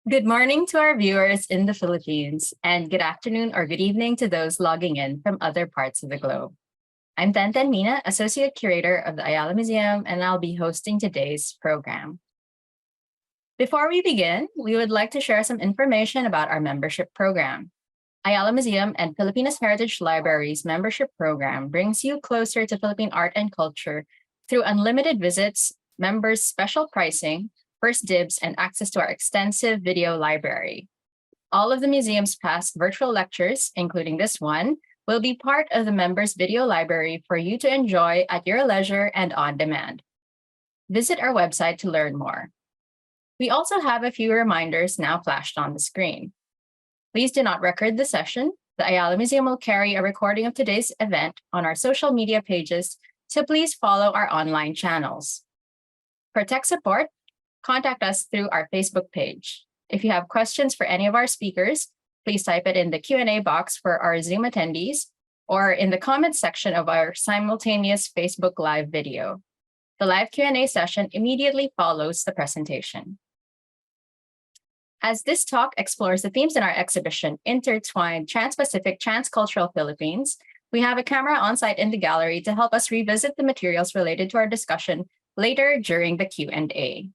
Good morning to our viewers in the Philippines, and good afternoon or good evening to those logging in from other parts of the globe. I'm Tantan Mina, Associate Curator of the Ayala Museum, and I'll be hosting today's program. Before we begin, we would like to share some information about our membership program. Ayala Museum and Filipinas Heritage Library's membership program brings you closer to Philippine art and culture through unlimited visits, members' special pricing, first dibs, and access to our extensive video library. All of the museum's past virtual lectures, including this one, will be part of the members' video library for you to enjoy at your leisure and on demand. Visit our website to learn more. We also have a few reminders now flashed on the screen. Please do not record the session. The Ayala Museum will carry a recording of today's event on our social media pages, so please follow our online channels. For tech support, contact us through our Facebook page. If you have questions for any of our speakers, please type it in the Q&A box for our Zoom attendees or in the comments section of our simultaneous Facebook Live video. The live Q&A session immediately follows the presentation. As this talk explores the themes in our exhibition, Intertwined Transpacific Transcultural Philippines, we have a camera on site in the gallery to help us revisit the materials related to our discussion later during the Q&A.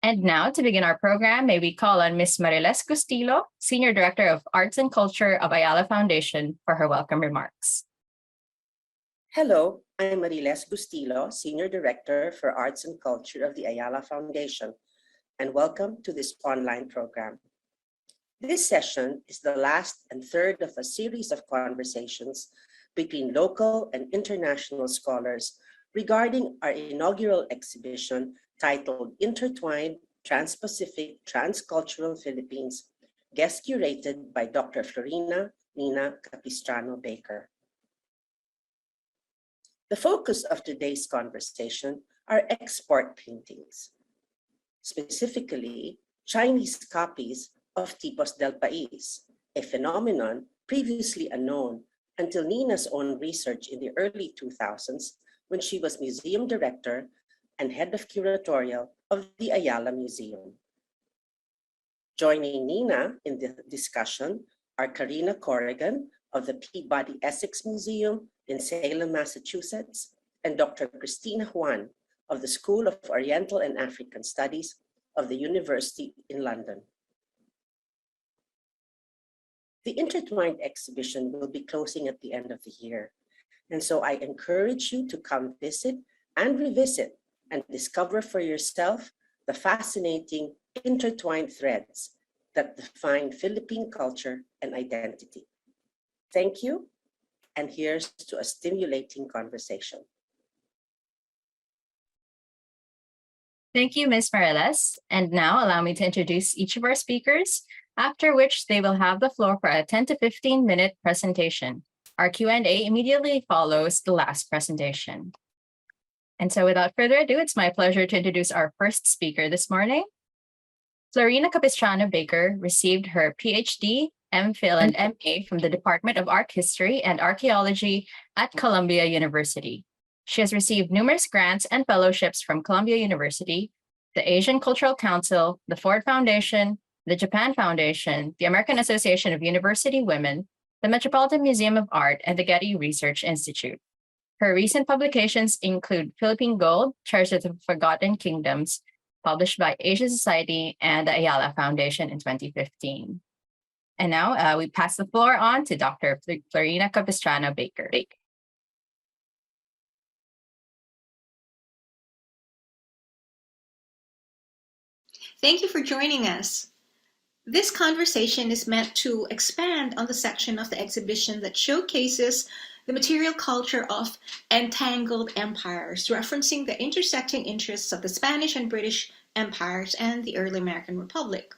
And now, to begin our program, may we call on Ms. Mariles Gustilo, Senior Director of Arts and Culture of Ayala Foundation, for her welcome remarks. Hello, I'm Mariles Gustilo, Senior Director for Arts and Culture of the Ayala Foundation, and welcome to this online program. This session is the last and third of a series of conversations between local and international scholars regarding our inaugural exhibition titled Intertwined Transpacific Transcultural Philippines, guest curated by Dr. Florina Capistrano-Baker. The focus of today's conversation are export paintings, specifically Chinese copies of Tipos del Pais, a phenomenon previously unknown until Nina's own research in the early 2000s when she was museum director and head of curatorial of the Ayala Museum. Joining Nina in the discussion are Karina Corrigan of the Peabody Essex Museum in Salem, Massachusetts, and Dr. Cristina Juan of the School of Oriental and African Studies of the University in London. The Intertwined exhibition will be closing at the end of the year, and so I encourage you to come visit and revisit and discover for yourself the fascinating intertwined threads that define Philippine culture and identity. Thank you, and here's to a stimulating conversation. Thank you, Ms. Mariles. And now allow me to introduce each of our speakers, after which they will have the floor for a 10 to 15-minute presentation. Our Q&A immediately follows the last presentation. And so without further ado, it's my pleasure to introduce our first speaker this morning. Florina Capistrano-Baker received her PhD, MPhil, and MA from the Department of Art History and Archaeology at Columbia University. She has received numerous grants and fellowships from Columbia University, the Asian Cultural Council, the Ford Foundation, the Japan Foundation, the American Association of University Women, the Metropolitan Museum of Art, and the Getty Research Institute. Her recent publications include Philippine Gold, Treasures of Forgotten Kingdoms, published by Asia Society and the Ayala Foundation in 2015. And now we pass the floor on to Dr. Florina Capistrano-Baker. Thank you for joining us. This conversation is meant to expand on the section of the exhibition that showcases the material culture of entangled empires, referencing the intersecting interests of the Spanish and British empires and the early American Republic.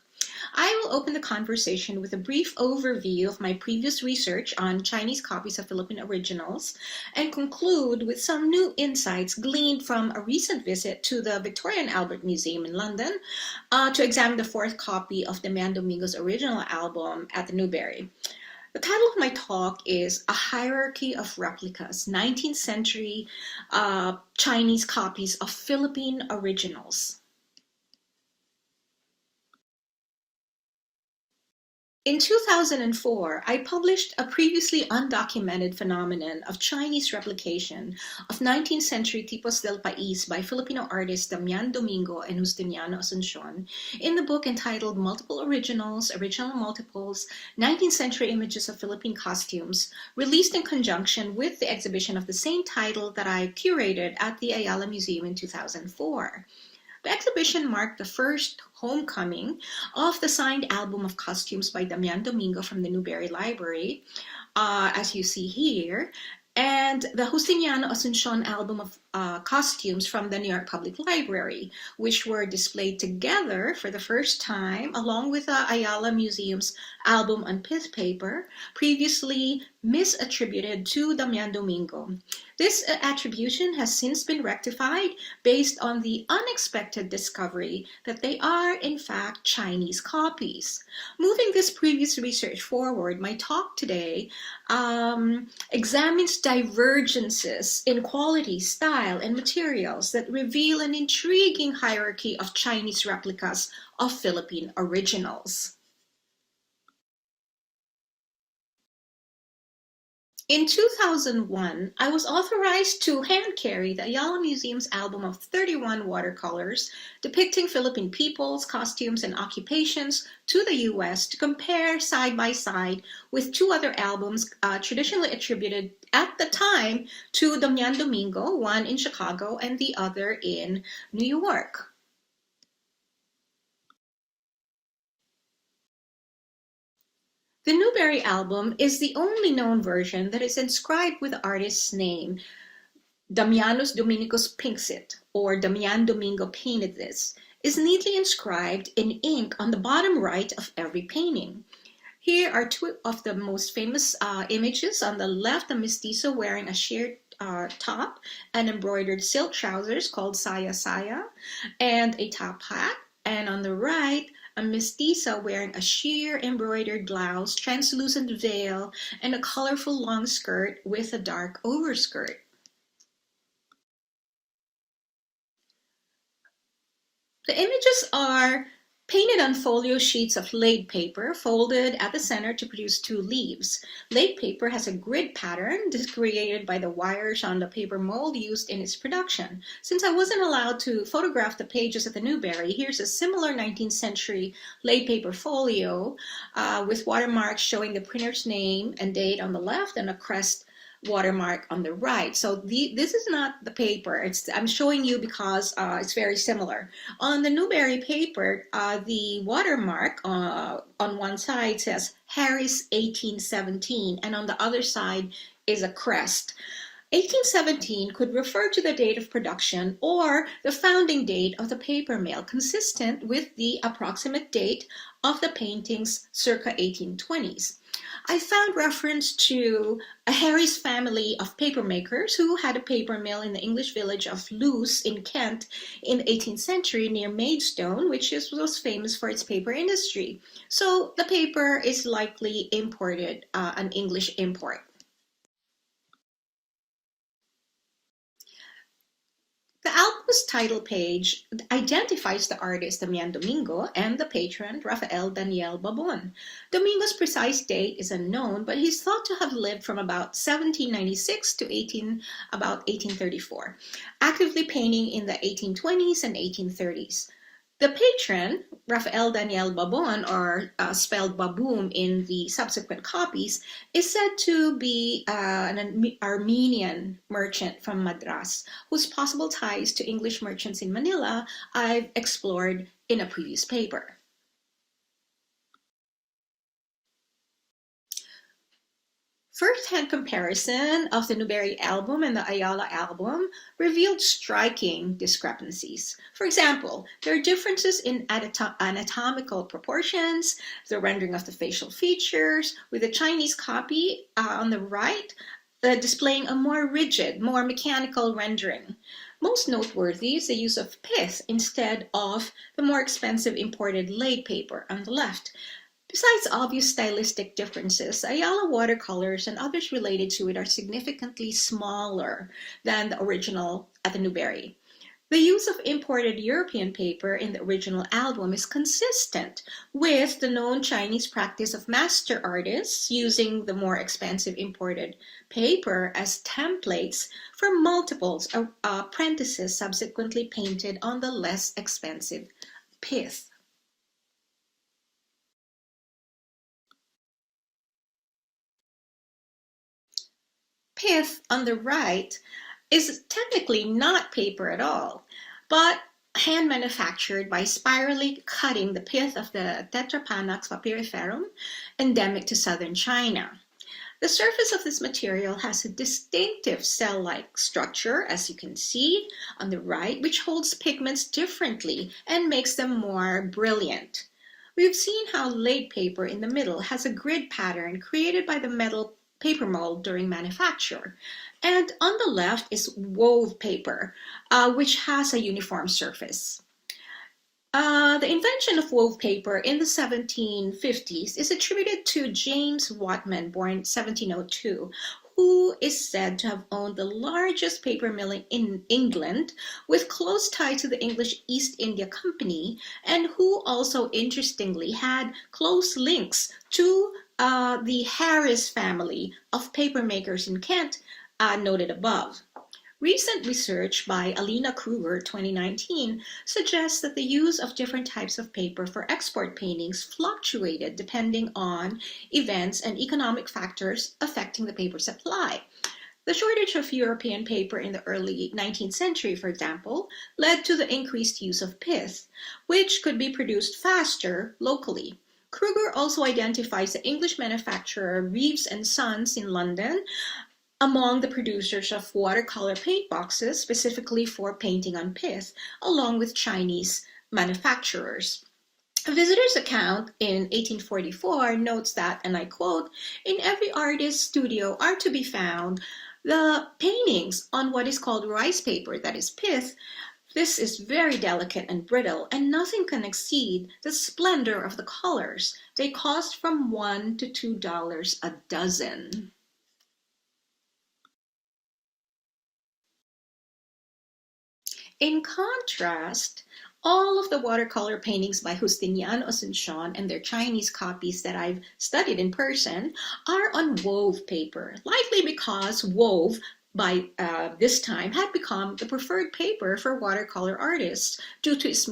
I will open the conversation with a brief overview of my previous research on Chinese copies of Philippine originals and conclude with some new insights gleaned from a recent visit to the Victoria and Albert Museum in London to examine the fourth copy of Damian Domingo's original album at the Newberry. The title of my talk is A Hierarchy of Replicas, 19th Century Chinese Copies of Philippine Originals. In 2004, I published a previously undocumented phenomenon of Chinese replication of 19th century Tipos del Pais by Filipino artists Damian, Domingo, and Justiniano Asuncion in the book entitled Multiple Originals, Original Multiples, 19th Century Images of Philippine Costumes, released in conjunction with the exhibition of the same title that I curated at the Ayala Museum in 2004. The exhibition marked the first homecoming of the signed album of costumes by Damian Domingo from the Newberry Library, as you see here, and the Justiniano Asuncion album of costumes from the New York Public Library, which were displayed together for the first time along with the Ayala Museum's album on pith paper, previously misattributed to Damian Domingo. This attribution has since been rectified based on the unexpected discovery that they are, in fact, Chinese copies. Moving this previous research forward, my talk today examines divergences in quality, style, and materials that reveal an intriguing hierarchy of Chinese replicas of Philippine originals. In 2001, I was authorized to hand-carry the Ayala Museum's album of 31 watercolors depicting Philippine peoples, costumes, and occupations to the U.S. to compare side by side with two other albums traditionally attributed at the time to Damian Domingo, one in Chicago and the other in New York. The Newberry album is the only known version that is inscribed with the artist's name. Damianus Dominicus Pinxit, or Damian Domingo painted this, is neatly inscribed in ink on the bottom right of every painting. Here are two of the most famous images. On the left, a mestizo wearing a sheer top and embroidered silk trousers called saya saya and a top hat. And on the right, a mestiza wearing a sheer embroidered blouse, translucent veil, and a colorful long skirt with a dark overskirt. The images are painted on folio sheets of laid paper, folded at the center to produce two leaves. Laid paper has a grid pattern created by the wires on the paper mold used in its production. Since I wasn't allowed to photograph the pages at the Newberry, here's a similar 19th century laid paper folio with watermarks showing the printer's name and date on the left and a crest watermark on the right. So this is not the paper. I'm showing you because it's very similar. On the Newberry paper, the watermark on one side says Harris 1817, and on the other side is a crest. 1817 could refer to the date of production or the founding date of the paper mill, consistent with the approximate date of the paintings circa 1820s. I found reference to a Harris family of papermakers who had a paper mill in the English village of Lewes in Kent in the 18th century near Maidstone, which was famous for its paper industry. So the paper is likely imported, an English import. The album's title page identifies the artist Damian Domingo and the patron Rafael Daniel Babon. Domingo's precise date is unknown, but he's thought to have lived from about 1796 to about 1834, actively painting in the 1820s and 1830s. The patron, Rafael Daniel Babon, or spelled Baboom in the subsequent copies, is said to be an Armenian merchant from Madras, whose possible ties to English merchants in Manila I've explored in a previous paper. First-hand comparison of the Newberry album and the Ayala album revealed striking discrepancies. For example, there are differences in anatomical proportions, the rendering of the facial features, with the Chinese copy on the right displaying a more rigid, more mechanical rendering. Most noteworthy is the use of pith instead of the more expensive imported laid paper on the left. Besides obvious stylistic differences, Ayala watercolors and others related to it are significantly smaller than the original at the Newberry. The use of imported European paper in the original album is consistent with the known Chinese practice of master artists using the more expensive imported paper as templates for multiples of apprentices subsequently painted on the less expensive pith. Pith on the right is technically not paper at all, but hand manufactured by spirally cutting the pith of the Tetrapanax papyriferum, endemic to southern China. The surface of this material has a distinctive cell-like structure, as you can see on the right, which holds pigments differently and makes them more brilliant. We've seen how laid paper in the middle has a grid pattern created by the metal paper mold during manufacture. And on the left is wove paper, which has a uniform surface. The invention of wove paper in the 1750s is attributed to James Watman, born 1702, who is said to have owned the largest paper mill in England with close tie to the English East India Company, and who also interestingly had close links to the Harris family of papermakers in Kent, noted above. Recent research by Alina Kruger, 2019, suggests that the use of different types of paper for export paintings fluctuated depending on events and economic factors affecting the paper supply. The shortage of European paper in the early 19th century, for example, led to the increased use of pith, which could be produced faster locally. Kruger also identifies the English manufacturer Reeves and Sons in London among the producers of watercolor paint boxes, specifically for painting on pith, along with Chinese manufacturers. A visitor's account in 1844 notes that, and I quote, "In every artist's studio are to be found the paintings on what is called rice paper, that is pith. This is very delicate and brittle, and nothing can exceed the splendor of the colors. They cost from $1 to $2 a dozen." In contrast, all of the watercolor paintings by Justiniano Asuncion and their Chinese copies that I've studied in person are on wove paper, likely because wove by this time had become the preferred paper for watercolor artists due to its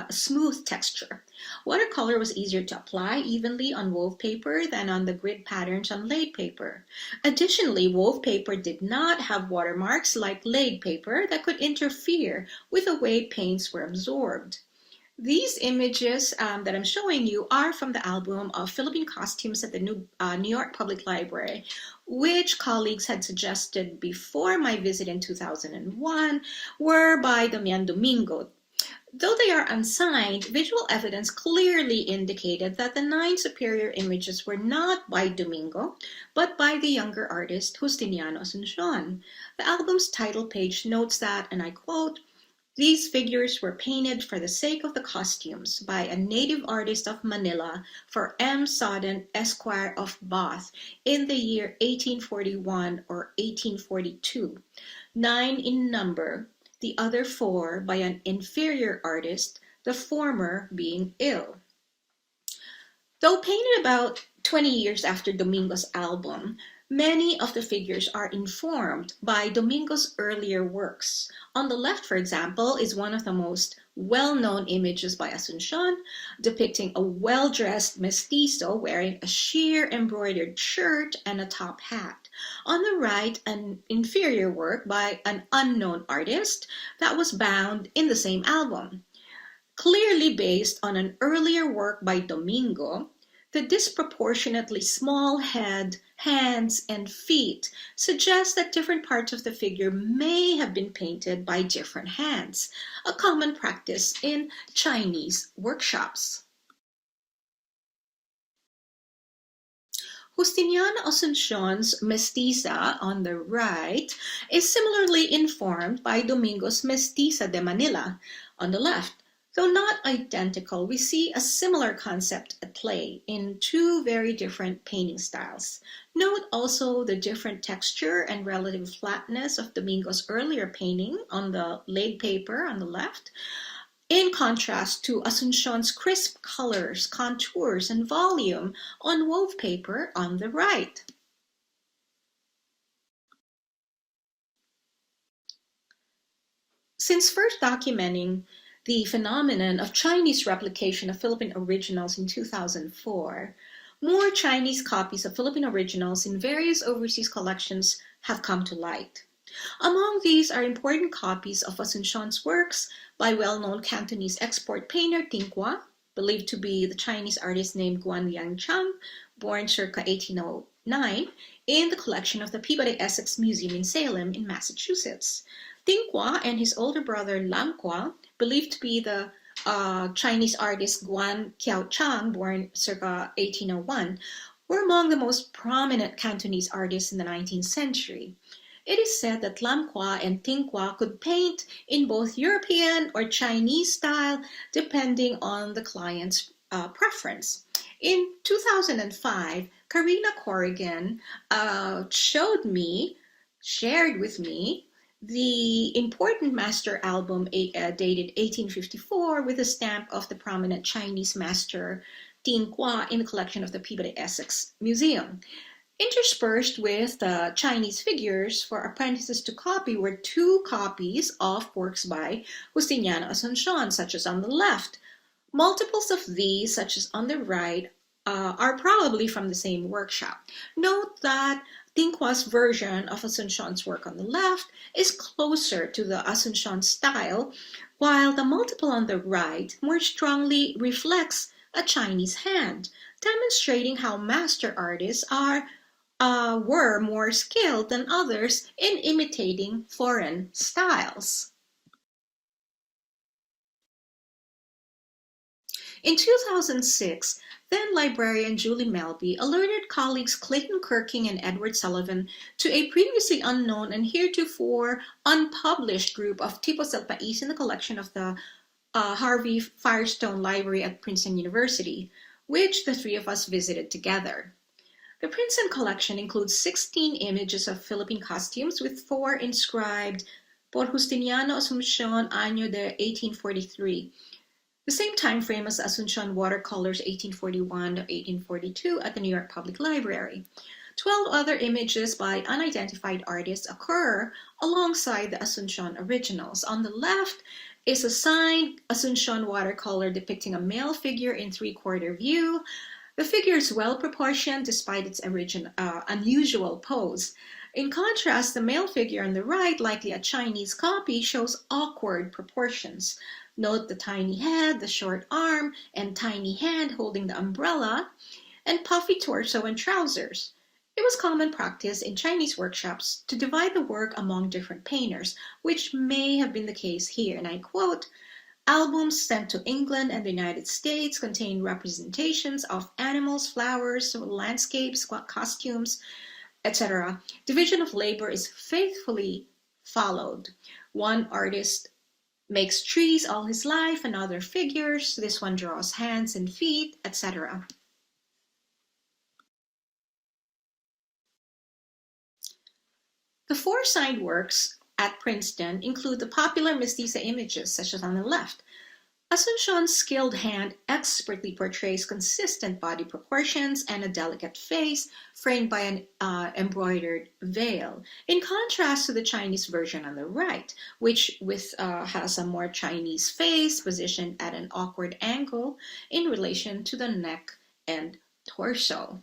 smooth texture. Watercolor was easier to apply evenly on wove paper than on the grid patterns on laid paper. Additionally, wove paper did not have watermarks like laid paper that could interfere with the way paints were absorbed. These images that I'm showing you are from the album of Philippine costumes at the New York Public Library, which colleagues had suggested before my visit in 2001 were by Damian Domingo. Though they are unsigned, visual evidence clearly indicated that the 9 superior images were not by Domingo, but by the younger artist Justiniano Asuncion. The album's title page notes that, and I quote, "These figures were painted for the sake of the costumes by a native artist of Manila for M. Sodden, Esquire of Bath, in the year 1841 or 1842, 9 in number, the other 4 by an inferior artist, the former being ill." Though painted about 20 years after Domingo's album, many of the figures are informed by Domingo's earlier works. On the left, for example, is one of the most well-known images by Asuncion, depicting a well-dressed mestizo wearing a sheer embroidered shirt and a top hat. On the right, an inferior work by an unknown artist that was bound in the same album. Clearly based on an earlier work by Domingo, the disproportionately small head, hands, and feet suggest that different parts of the figure may have been painted by different hands, a common practice in Chinese workshops. Justiniano Asuncion's Mestiza on the right is similarly informed by Domingo's Mestiza de Manila on the left. Though not identical, we see a similar concept at play in two very different painting styles. Note also the different texture and relative flatness of Domingo's earlier painting on the laid paper on the left, in contrast to Asuncion's crisp colors, contours, and volume on wove paper on the right. Since first documenting the phenomenon of Chinese replication of Philippine originals in 2004, more Chinese copies of Philippine originals in various overseas collections have come to light. Among these are important copies of Asuncion's works by well-known Cantonese export painter Tingqua, believed to be the Chinese artist named Guan Liangchang, born circa 1809, in the collection of the Peabody Essex Museum in Salem in Massachusetts. Tingqua and his older brother Lamqua, believed to be the Chinese artist Guan Qiaochang, born circa 1801, were among the most prominent Cantonese artists in the 19th century. It is said that Lamqua and Tingqua could paint in both European or Chinese style, depending on the client's preference. In 2005, Karina Corrigan shared with me the important master album dated 1854 with a stamp of the prominent Chinese master Tingqua in the collection of the Peabody Essex Museum. Interspersed with the Chinese figures for apprentices to copy were two copies of works by Justiniano Asuncion, such as on the left. Multiples of these, such as on the right, are probably from the same workshop. Note that Tingqua's version of Asuncion's work on the left is closer to the Asuncion style, while the multiple on the right more strongly reflects a Chinese hand, demonstrating how master artists were more skilled than others in imitating foreign styles. In 2006, then librarian Julie Melby alerted colleagues Clayton Kirking and Edward Sullivan to a previously unknown and heretofore unpublished group of Tipos del Pais in the collection of the Harvey Firestone Library at Princeton University, which the three of us visited together. The Princeton collection includes 16 images of Philippine costumes, with 4 inscribed Por Justiniano Asuncion Año de 1843, the same time frame as Asuncion watercolors 1841 to 1842 at the New York Public Library. 12 other images by unidentified artists occur alongside the Asuncion originals. On the left is a signed Asuncion watercolor depicting a male figure in 3/4 view. The figure is well proportioned despite its unusual pose. In contrast, the male figure on the right, likely a Chinese copy, shows awkward proportions. Note the tiny head, the short arm, and tiny hand holding the umbrella, and puffy torso and trousers. It was common practice in Chinese workshops to divide the work among different painters, which may have been the case here, and I quote, "Albums sent to England and the United States contain representations of animals, flowers, landscapes, costumes, etc. Division of labor is faithfully followed. One artist makes trees all his life, another figures, this one draws hands and feet, etc." The 4 signed works at Princeton include the popular mestiza images, such as on the left. Asuncion's skilled hand expertly portrays consistent body proportions and a delicate face framed by an embroidered veil, in contrast to the Chinese version on the right, which has a more Chinese face positioned at an awkward angle in relation to the neck and torso.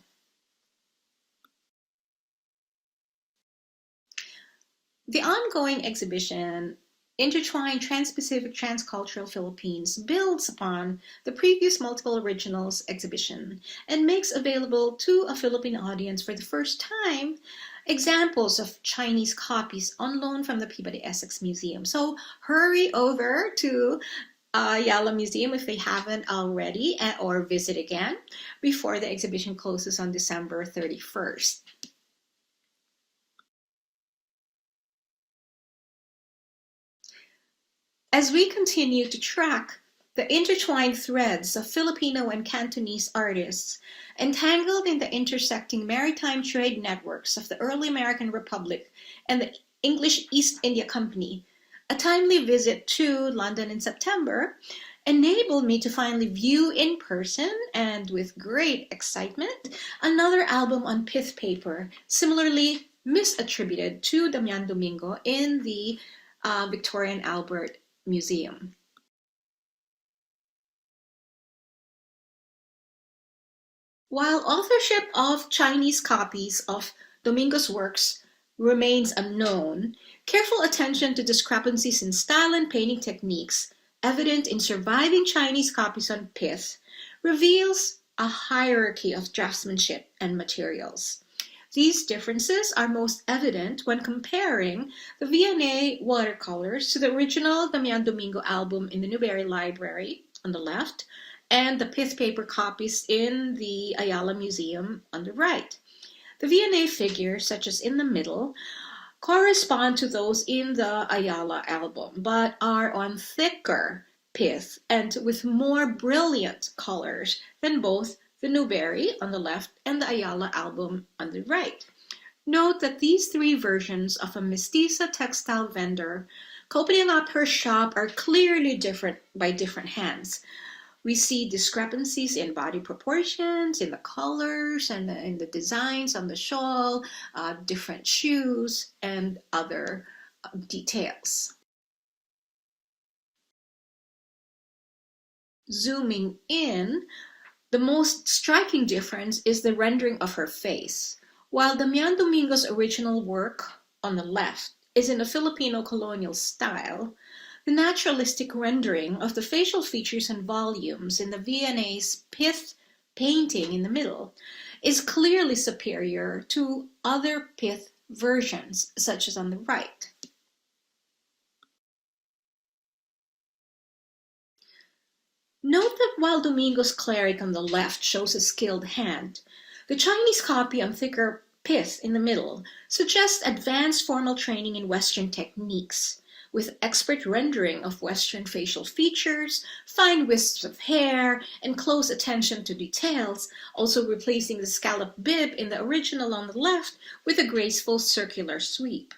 The ongoing exhibition, Intertwined Transpacific Transcultural Philippines, builds upon the previous Multiple Originals exhibition and makes available to a Philippine audience for the first time examples of Chinese copies on loan from the Peabody Essex Museum. So hurry over to Ayala Museum if they haven't already, or visit again before the exhibition closes on December 31st. As we continue to track the intertwined threads of Filipino and Cantonese artists, entangled in the intersecting maritime trade networks of the early American Republic and the English East India Company. A timely visit to London in September enabled me to finally view in person, and with great excitement, another album on pith paper, similarly misattributed to Damian Domingo in the Victorian Albert Museum. While authorship of Chinese copies of Domingo's works remains unknown, careful attention to discrepancies in style and painting techniques evident in surviving Chinese copies on pith reveals a hierarchy of draftsmanship and materials. These differences are most evident when comparing the V&A watercolors to the original Damian Domingo album in the Newberry Library on the left and the pith paper copies in the Ayala Museum on the right. The V&A figures, such as in the middle, correspond to those in the Ayala album, but are on thicker pith and with more brilliant colors than both the Newberry on the left and the Ayala album on the right. Note that these three versions of a mestiza textile vendor opening up her shop are clearly different by different hands. We see discrepancies in body proportions, in the colors, and in the designs on the shawl, different shoes, and other details. Zooming in, the most striking difference is the rendering of her face. While Damian Domingo's original work on the left is in a Filipino colonial style, the naturalistic rendering of the facial features and volumes in the V&A's pith painting in the middle is clearly superior to other pith versions, such as on the right. Note that while Domingo's cleric on the left shows a skilled hand, the Chinese copy on thicker pith in the middle suggests advanced formal training in Western techniques, with expert rendering of Western facial features, fine wisps of hair, and close attention to details, also replacing the scallop bib in the original on the left with a graceful circular sweep.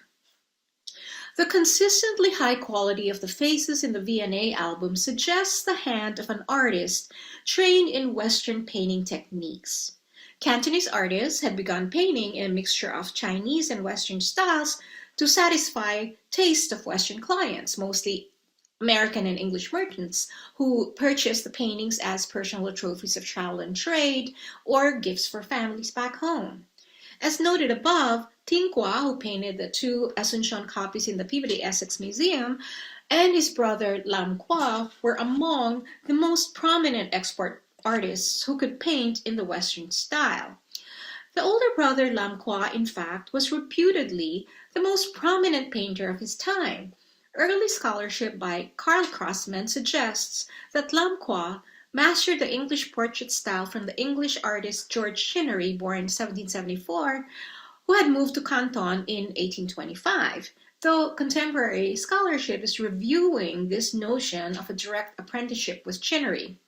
The consistently high quality of the faces in the V&A album suggests the hand of an artist trained in Western painting techniques. Cantonese artists had begun painting in a mixture of Chinese and Western styles to satisfy taste of Western clients, mostly American and English merchants, who purchased the paintings as personal trophies of travel and trade or gifts for families back home. As noted above, Tingqua, who painted the two Asuncion copies in the Peabody Essex Museum, and his brother Lam-Qua were among the most prominent export artists who could paint in the Western style. The older brother Lam-Qua, in fact, was reputedly the most prominent painter of his time. Early scholarship by Karl Crossman suggests that Lam-Qua mastered the English portrait style from the English artist George Chinnery, born in 1774, who had moved to Canton in 1825, though contemporary scholarship is reviewing this notion of a direct apprenticeship with Chinnery.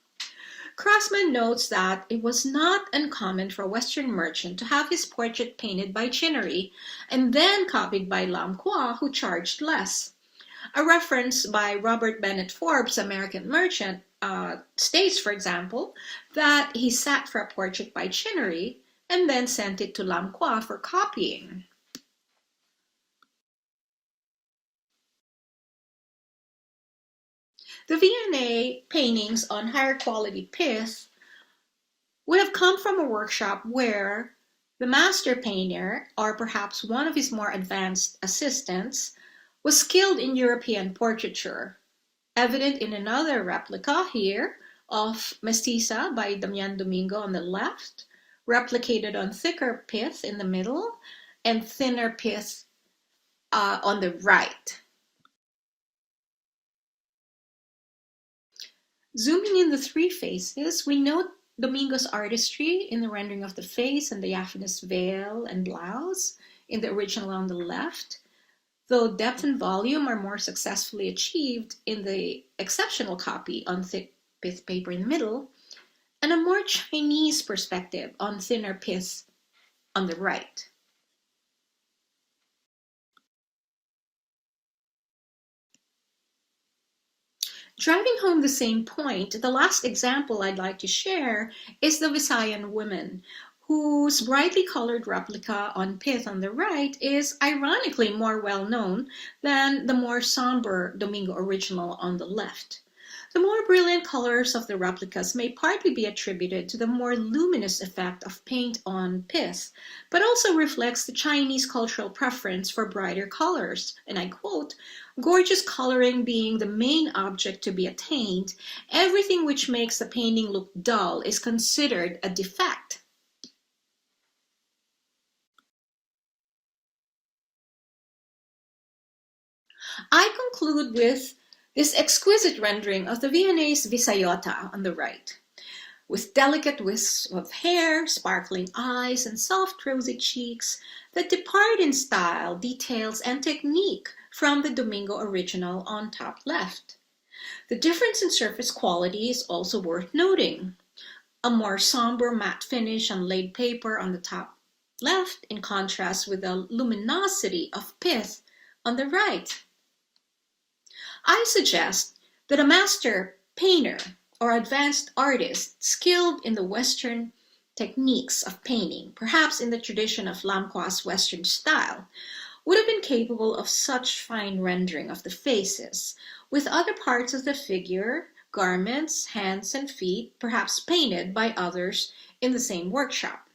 Crossman notes that it was not uncommon for a Western merchant to have his portrait painted by Chinnery and then copied by Lam-Qua, who charged less. A reference by Robert Bennett Forbes, American merchant, states, for example, that he sat for a portrait by Chinnery and then sent it to Lam-Qua for copying. The V&A paintings on higher quality pith would have come from a workshop where the master painter, or perhaps one of his more advanced assistants, was skilled in European portraiture, evident in another replica here of Mestiza by Damian Domingo on the left, replicated on thicker pith in the middle, and thinner pith on the right. Zooming in the three faces, we note Domingo's artistry in the rendering of the face and the diaphanous veil and blouse in the original on the left, though depth and volume are more successfully achieved in the exceptional copy on thick pith paper in the middle, and a more Chinese perspective on thinner pith on the right. Driving home the same point, the last example I'd like to share is the Visayan women, whose brightly colored replica on pith on the right is ironically more well known than the more somber Domingo original on the left. The more brilliant colors of the replicas may partly be attributed to the more luminous effect of paint on pith, but also reflects the Chinese cultural preference for brighter colors, and I quote, "Gorgeous coloring being the main object to be attained, everything which makes the painting look dull is considered a defect." I conclude with this exquisite rendering of the Viennese Visayota on the right, with delicate wisps of hair, sparkling eyes, and soft rosy cheeks that depart in style, details, and technique from the Domingo original on top left. The difference in surface quality is also worth noting. A more somber matte finish on laid paper on the top left, in contrast with the luminosity of pith on the right. I suggest that a master painter or advanced artist skilled in the Western techniques of painting, perhaps in the tradition of Lamqua's Western style, would have been capable of such fine rendering of the faces, with other parts of the figure, garments, hands, and feet, perhaps painted by others in the same workshop.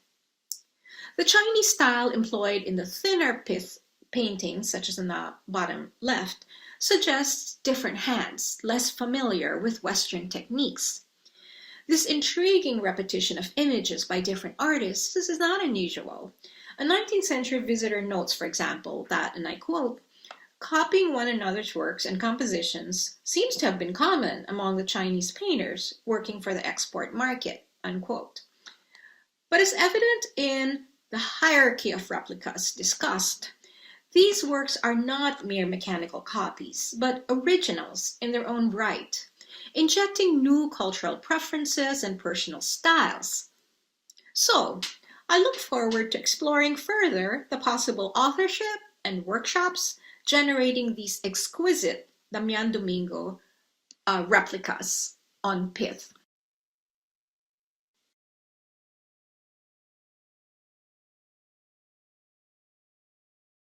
The Chinese style employed in the thinner pith paintings, such as in the bottom left, suggests different hands, less familiar with Western techniques. This intriguing repetition of images by different artists is not unusual. A 19th century visitor notes, for example, that, and I quote, "Copying one another's works and compositions seems to have been common among the Chinese painters working for the export market," unquote. But as evident in the hierarchy of replicas discussed, these works are not mere mechanical copies, but originals in their own right, injecting new cultural preferences and personal styles. So, I look forward to exploring further the possible authorship and workshops generating these exquisite Damian Domingo replicas on pith.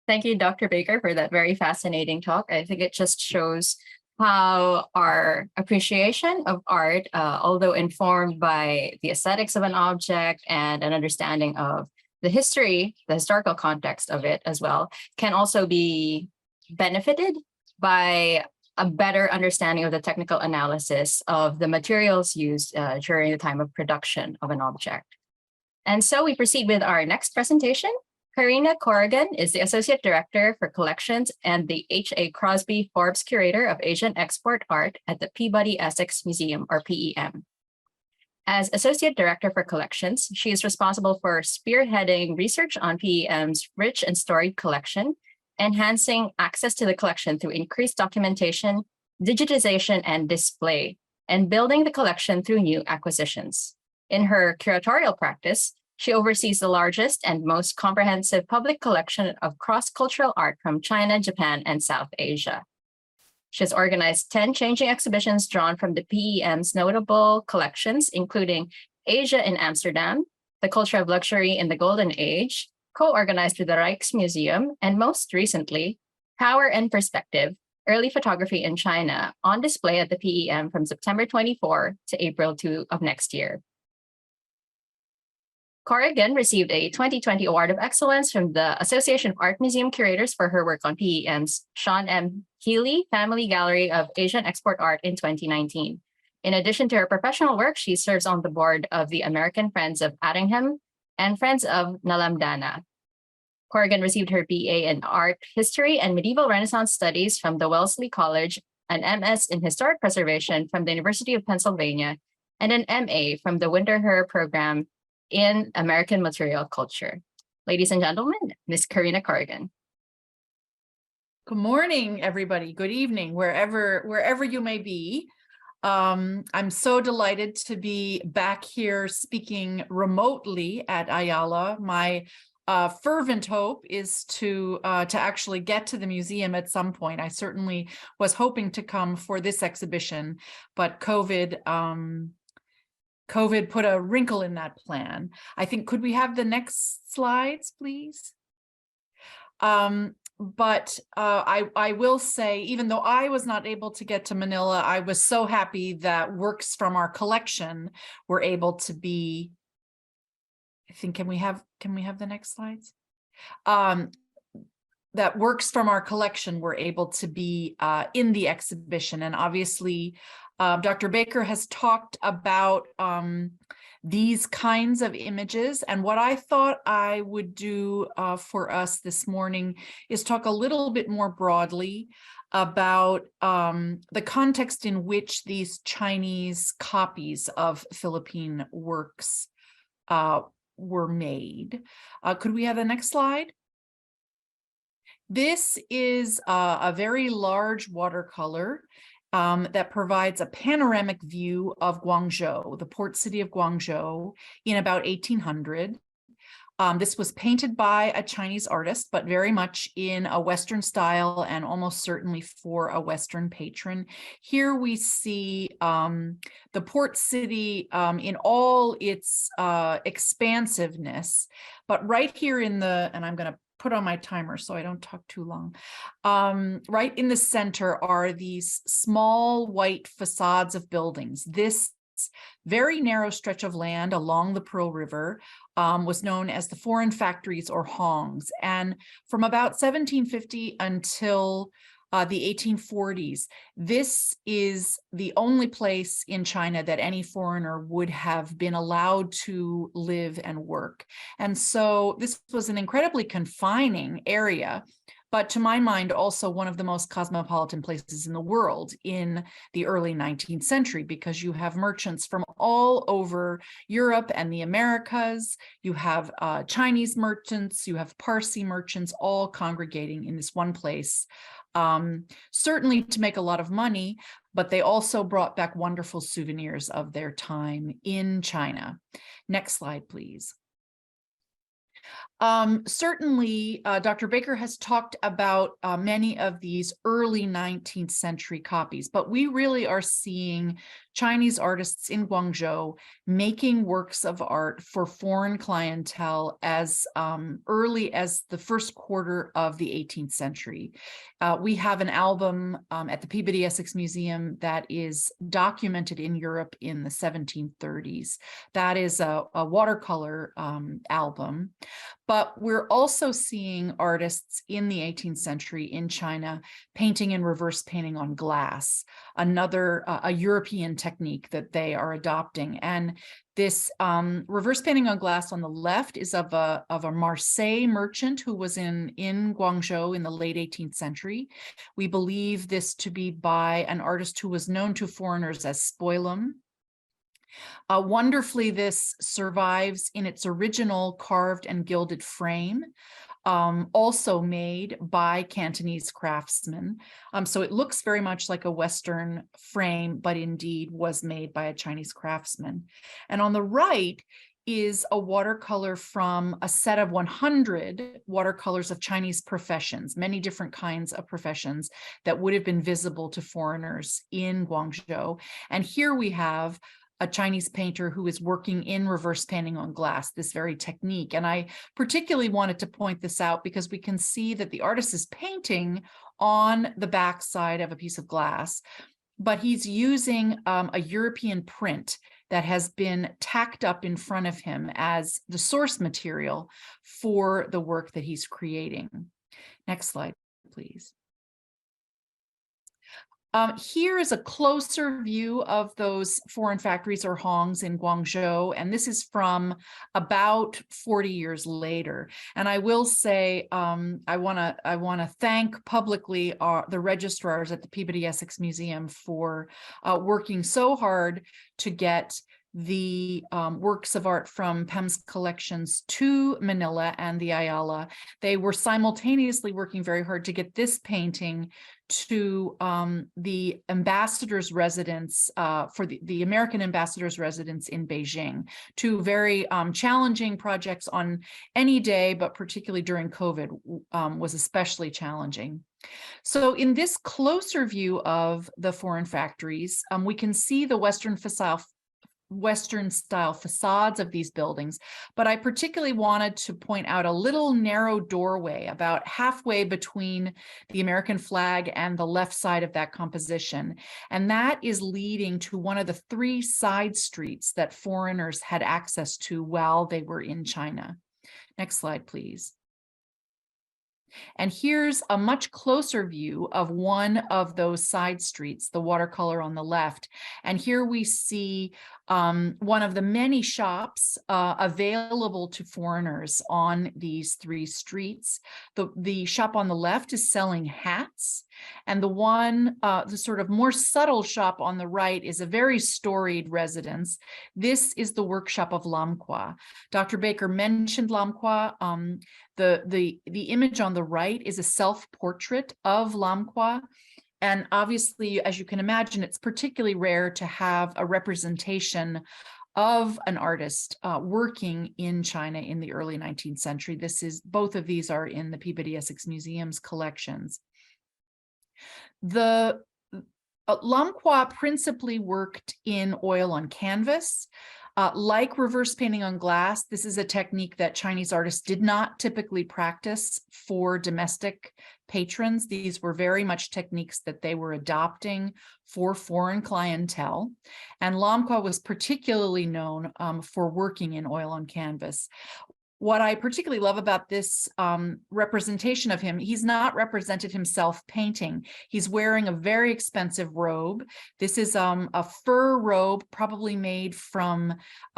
Thank you, Dr. Baker, for that very fascinating talk. I think it just shows how our appreciation of art, although informed by the aesthetics of an object and an understanding of the history, the historical context of it as well, can also be benefited by a better understanding of the technical analysis of the materials used during the time of production of an object. And so we proceed with our next presentation. Karina Corrigan is the Associate Director for Collections and the H.A. Crosby Forbes Curator of Asian Export Art at the Peabody Essex Museum, or PEM. As Associate Director for Collections, she is responsible for spearheading research on PEM's rich and storied collection, enhancing access to the collection through increased documentation, digitization, and display, and building the collection through new acquisitions. In her curatorial practice, she oversees the largest and most comprehensive public collection of cross-cultural art from China, Japan, and South Asia. She has organized 10 changing exhibitions drawn from the PEM's notable collections, including Asia in Amsterdam, The Culture of Luxury in the Golden Age, co-organized with the Rijksmuseum, and most recently, Power and Perspective, Early Photography in China, on display at the PEM from September 24 to April 2 of next year. Corrigan received a 2020 Award of Excellence from the Association of Art Museum Curators for her work on PEM's Sean M. Healy Family Gallery of Asian Export Art in 2019. In addition to her professional work, she serves on the board of the American Friends of Attingham and Friends of Nalamdana. Corrigan received her BA in Art History and Medieval Renaissance Studies from the Wellesley College, an MS in Historic Preservation from the University of Pennsylvania, and an MA from the Winterher Program in American Material Culture. Ladies and gentlemen, Ms. Karina Corrigan. Good morning, everybody. Good evening, wherever you may be. I'm so delighted to be back here speaking remotely at Ayala. My fervent hope is to actually get to the museum at some point. I certainly was hoping to come for this exhibition, but COVID put a wrinkle in that plan. I think, could we have the next slides, please? But I will say, even though I was not able to get to Manila, I was so happy that works from our collection were able to be, I think, can we have the next slides? That works from our collection were able to be in the exhibition. And obviously, Dr. Baker has talked about these kinds of images. And what I thought I would do for us this morning is talk a little bit more broadly about the context in which these Chinese copies of Philippine works were made. Could we have the next slide? This is a very large watercolor that provides a panoramic view of Guangzhou, the port city of Guangzhou, in about 1800. This was painted by a Chinese artist, but very much in a Western style and almost certainly for a Western patron. Here we see the port city in all its expansiveness, but right here in the, and I'm going to put on my timer so I don't talk too long. Right in the center are these small white facades of buildings. This very narrow stretch of land along the Pearl River was known as the foreign factories or hongs. And from about 1750 until the 1840s, this is the only place in China that any foreigner would have been allowed to live and work. And so this was an incredibly confining area, but to my mind, also one of the most cosmopolitan places in the world in the early 19th century, because you have merchants from all over Europe and the Americas. You have Chinese merchants, you have Parsi merchants, all congregating in this one place. Certainly to make a lot of money, but they also brought back wonderful souvenirs of their time in China. Next slide, please. Certainly, Dr. Baker has talked about many of these early 19th century copies, but we really are seeing Chinese artists in Guangzhou making works of art for foreign clientele as early as the first quarter of the 18th century. We have an album at the Peabody Essex Museum that is documented in Europe in the 1730s. That is a watercolor album. But we're also seeing artists in the 18th century in China painting and reverse painting on glass, another a European technique that they are adopting. And this reverse painting on glass on the left is of a Marseille merchant who was in Guangzhou in the late 18th century. We believe this to be by an artist who was known to foreigners as Spoilum. Wonderfully, this survives in its original carved and gilded frame, also made by Cantonese craftsmen. So it looks very much like a Western frame, but indeed was made by a Chinese craftsman. And on the right is a watercolor from a set of 100 watercolors of Chinese professions, many different kinds of professions that would have been visible to foreigners in Guangzhou. And here we have a Chinese painter who is working in reverse painting on glass, this very technique. And I particularly wanted to point this out because we can see that the artist is painting on the back side of a piece of glass, but he's using a European print that has been tacked up in front of him as the source material for the work that he's creating. Next slide, please. Here is a closer view of those foreign factories or hongs in Guangzhou, and this is from about 40 years later. And I will say, I want to thank publicly the registrars at the Peabody Essex Museum for working so hard to get the works of art from PEM's collections to Manila and the Ayala. They were simultaneously working very hard to get this painting to the ambassador's residence for the American ambassador's residence in Beijing. Two very challenging projects on any day, but particularly during COVID was especially challenging. So in this closer view of the foreign factories, we can see the Western style facades of these buildings, but I particularly wanted to point out a little narrow doorway about halfway between the American flag and the left side of that composition. And that is leading to one of the 3 side streets that foreigners had access to while they were in China. Next slide, please. And here's a much closer view of one of those side streets, the watercolor on the left. And here we see one of the many shops available to foreigners on these 3 streets. The shop on the left is selling hats, and the sort of more subtle shop on the right is a very storied residence. This is the workshop of Tingqua. Dr. Baker mentioned Tingqua. The image on the right is a self-portrait of Tingqua. And obviously, as you can imagine, it's particularly rare to have a representation of an artist working in China in the early 19th century. Both of these are in the Peabody Essex Museum's collections. The Tingqua principally worked in oil on canvas. Like reverse painting on glass, this is a technique that Chinese artists did not typically practice for domestic patrons. These were very much techniques that they were adopting for foreign clientele. And Tingqua was particularly known for working in oil on canvas. What I particularly love about this representation of him, he's not represented himself painting. He's wearing a very expensive robe. This is a fur robe, probably made from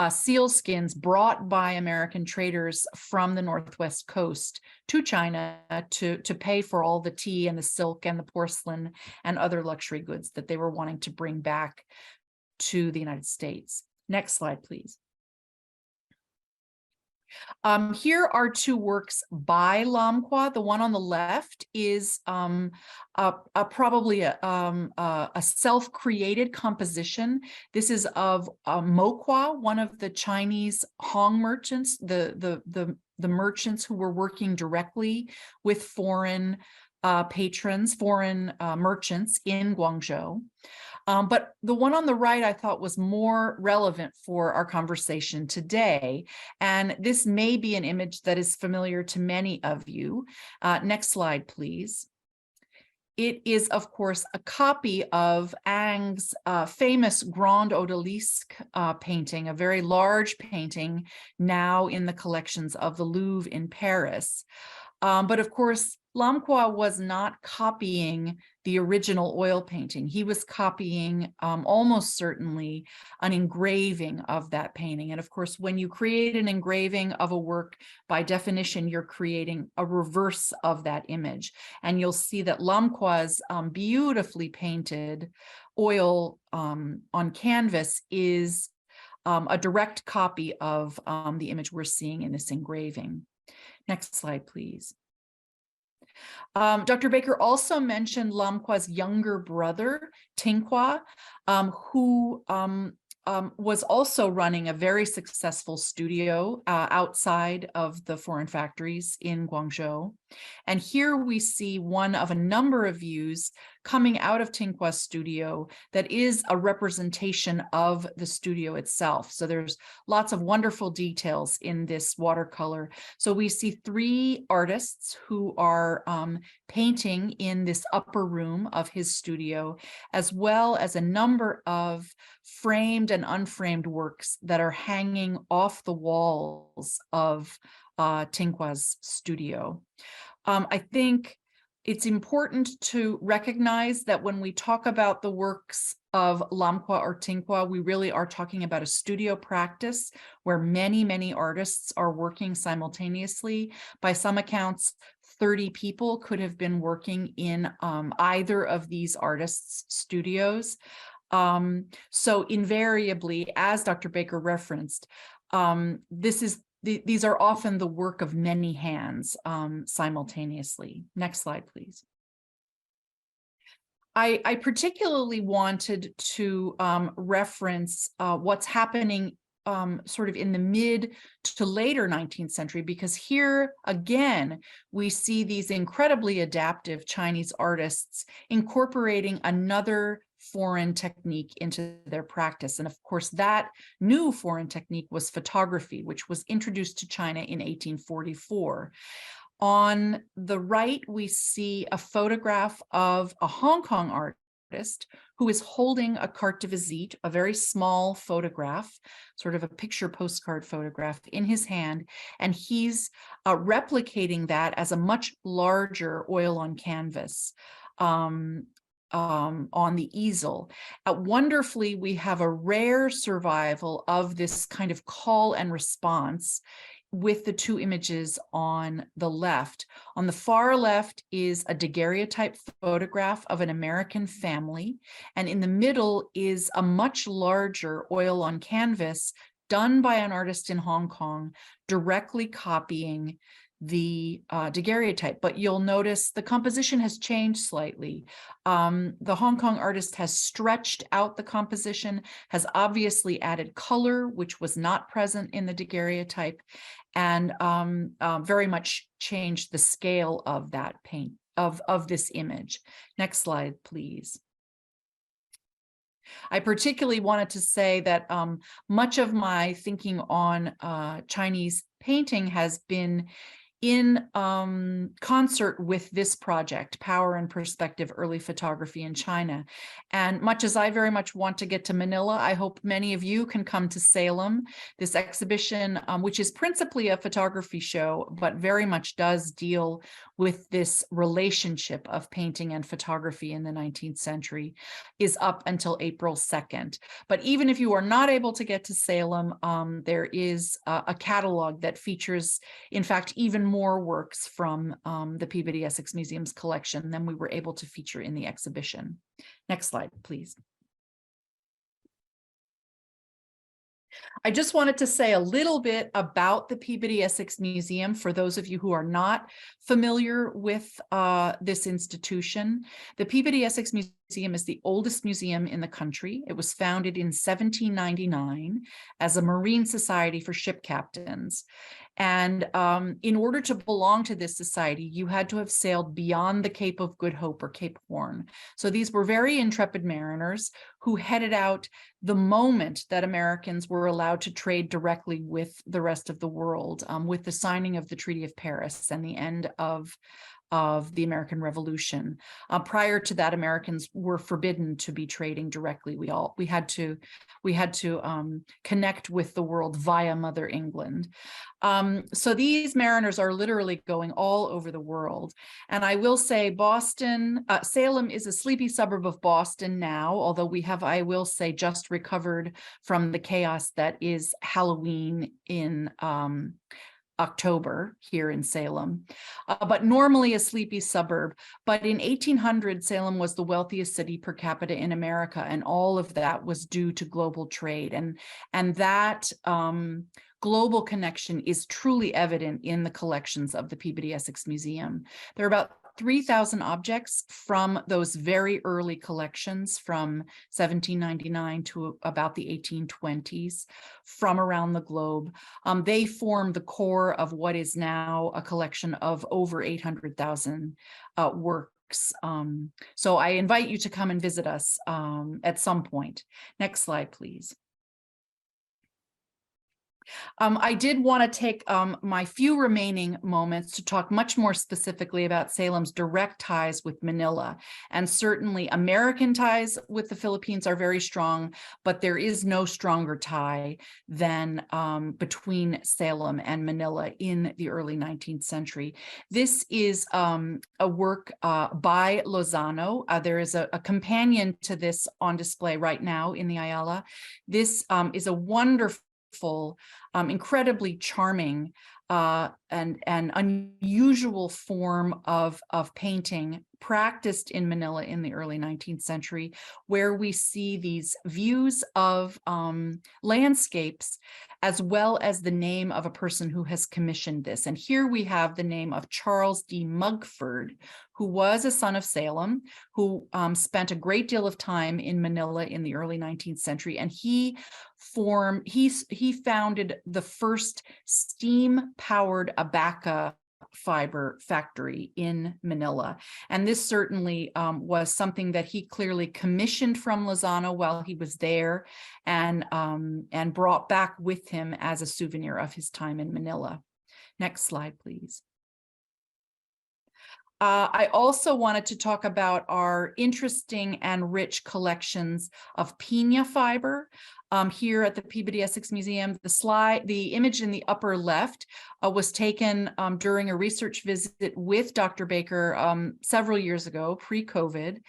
seal skins brought by American traders from the Northwest coast to China to pay for all the tea and the silk and the porcelain and other luxury goods that they were wanting to bring back to the United States. Next slide, please. Here are 2 works by Tingqua. The one on the left is probably a self-created composition. This is of Moqua, one of the Chinese Hong merchants, the merchants who were working directly with foreign patrons, foreign merchants in Guangzhou. But the one on the right I thought was more relevant for our conversation today. And this may be an image that is familiar to many of you. Next slide, please. It is, of course, a copy of Ingres' famous Grand Odalisque painting, a very large painting now in the collections of the Louvre in Paris. But of course, Tingqua was not copying the original oil painting. He was copying almost certainly an engraving of that painting. And of course, when you create an engraving of a work, by definition, you're creating a reverse of that image. And you'll see that Tingqua's beautifully painted oil on canvas is a direct copy of the image we're seeing in this engraving. Next slide, please. Dr. Baker also mentioned Tingqua's younger brother, Tingqua, who was also running a very successful studio outside of the foreign factories in Guangzhou. And here we see one of a number of views coming out of Tingqua's studio that is a representation of the studio itself. So there's lots of wonderful details in this watercolor. So we see 3 artists who are painting in this upper room of his studio, as well as a number of framed and unframed works that are hanging off the walls of Tingqua's studio. I think it's important to recognize that when we talk about the works of Tingqua or Tingqua, we really are talking about a studio practice where many, many artists are working simultaneously. By some accounts, 30 people could have been working in either of these artists' studios. So invariably, as Dr. Baker referenced, these are often the work of many hands simultaneously. Next slide, please. I particularly wanted to reference what's happening sort of in the mid to later 19th century, because here again, we see these incredibly adaptive Chinese artists incorporating another foreign technique into their practice. And of course, that new foreign technique was photography, which was introduced to China in 1844. On the right, we see a photograph of a Hong Kong artist who is holding a carte de visite, a very small photograph, sort of a picture postcard photograph in his hand, and he's replicating that as a much larger oil on canvas on the easel. Wonderfully, we have a rare survival of this kind of call and response with the two images on the left. On the far left is a daguerreotype photograph of an American family, and in the middle is a much larger oil on canvas done by an artist in Hong Kong, directly copying the daguerreotype. But you'll notice the composition has changed slightly. The Hong Kong artist has stretched out the composition, has obviously added color, which was not present in the daguerreotype, and very much changed the scale of that paint, of this image. Next slide, please. I particularly wanted to say that much of my thinking on Chinese painting has been in concert with this project, Power and Perspective, Early Photography in China. And much as I very much want to get to Manila, I hope many of you can come to Salem. This exhibition, which is principally a photography show, but very much does deal with this relationship of painting and photography in the 19th century, is up until April 2nd. But even if you are not able to get to Salem, there is a catalog that features, in fact, even more works from the Peabody Essex Museum's collection than we were able to feature in the exhibition. Next slide, please. I just wanted to say a little bit about the Peabody Essex Museum for those of you who are not familiar with this institution. The Peabody Essex Museum is the oldest museum in the country. It was founded in 1799 as a marine society for ship captains. And in order to belong to this society, you had to have sailed beyond the Cape of Good Hope or Cape Horn. So these were very intrepid mariners who headed out the moment that Americans were allowed to trade directly with the rest of the world, with the signing of the Treaty of Paris and the end of the American Revolution. Prior to that, Americans were forbidden to be trading directly. We had to connect with the world via Mother England. So these mariners are literally going all over the world. And I will say Salem is a sleepy suburb of Boston now, although we have, I will say, just recovered from the chaos that is Halloween in October here in Salem, but normally a sleepy suburb. But in 1800, Salem was the wealthiest city per capita in America, and all of that was due to global trade. And that global connection is truly evident in the collections of the Peabody Essex Museum. There are about 3,000 objects from those very early collections from 1799 to about the 1820s from around the globe. They form the core of what is now a collection of over 800,000 works. So I invite you to come and visit us at some point. Next slide, please. I did want to take my few remaining moments to talk much more specifically about Salem's direct ties with Manila. And certainly American ties with the Philippines are very strong, but there is no stronger tie than between Salem and Manila in the early 19th century. This is a work by Lozano. There is a companion to this on display right now in the Ayala. This is a wonderful, incredibly charming and unusual form of painting practiced in Manila in the early 19th century, where we see these views of landscapes as well as the name of a person who has commissioned this. And here we have the name of Charles D. Mugford, who was a son of Salem, who spent a great deal of time in Manila in the early 19th century. And he founded the first steam-powered abaca fiber factory in Manila. And this certainly was something that he clearly commissioned from Lozano while he was there, and brought back with him as a souvenir of his time in Manila. Next slide, please. I also wanted to talk about our interesting and rich collections of piña fiber here at the Peabody Essex Museum. The image in the upper left was taken during a research visit with Dr. Baker several years ago, pre-COVID.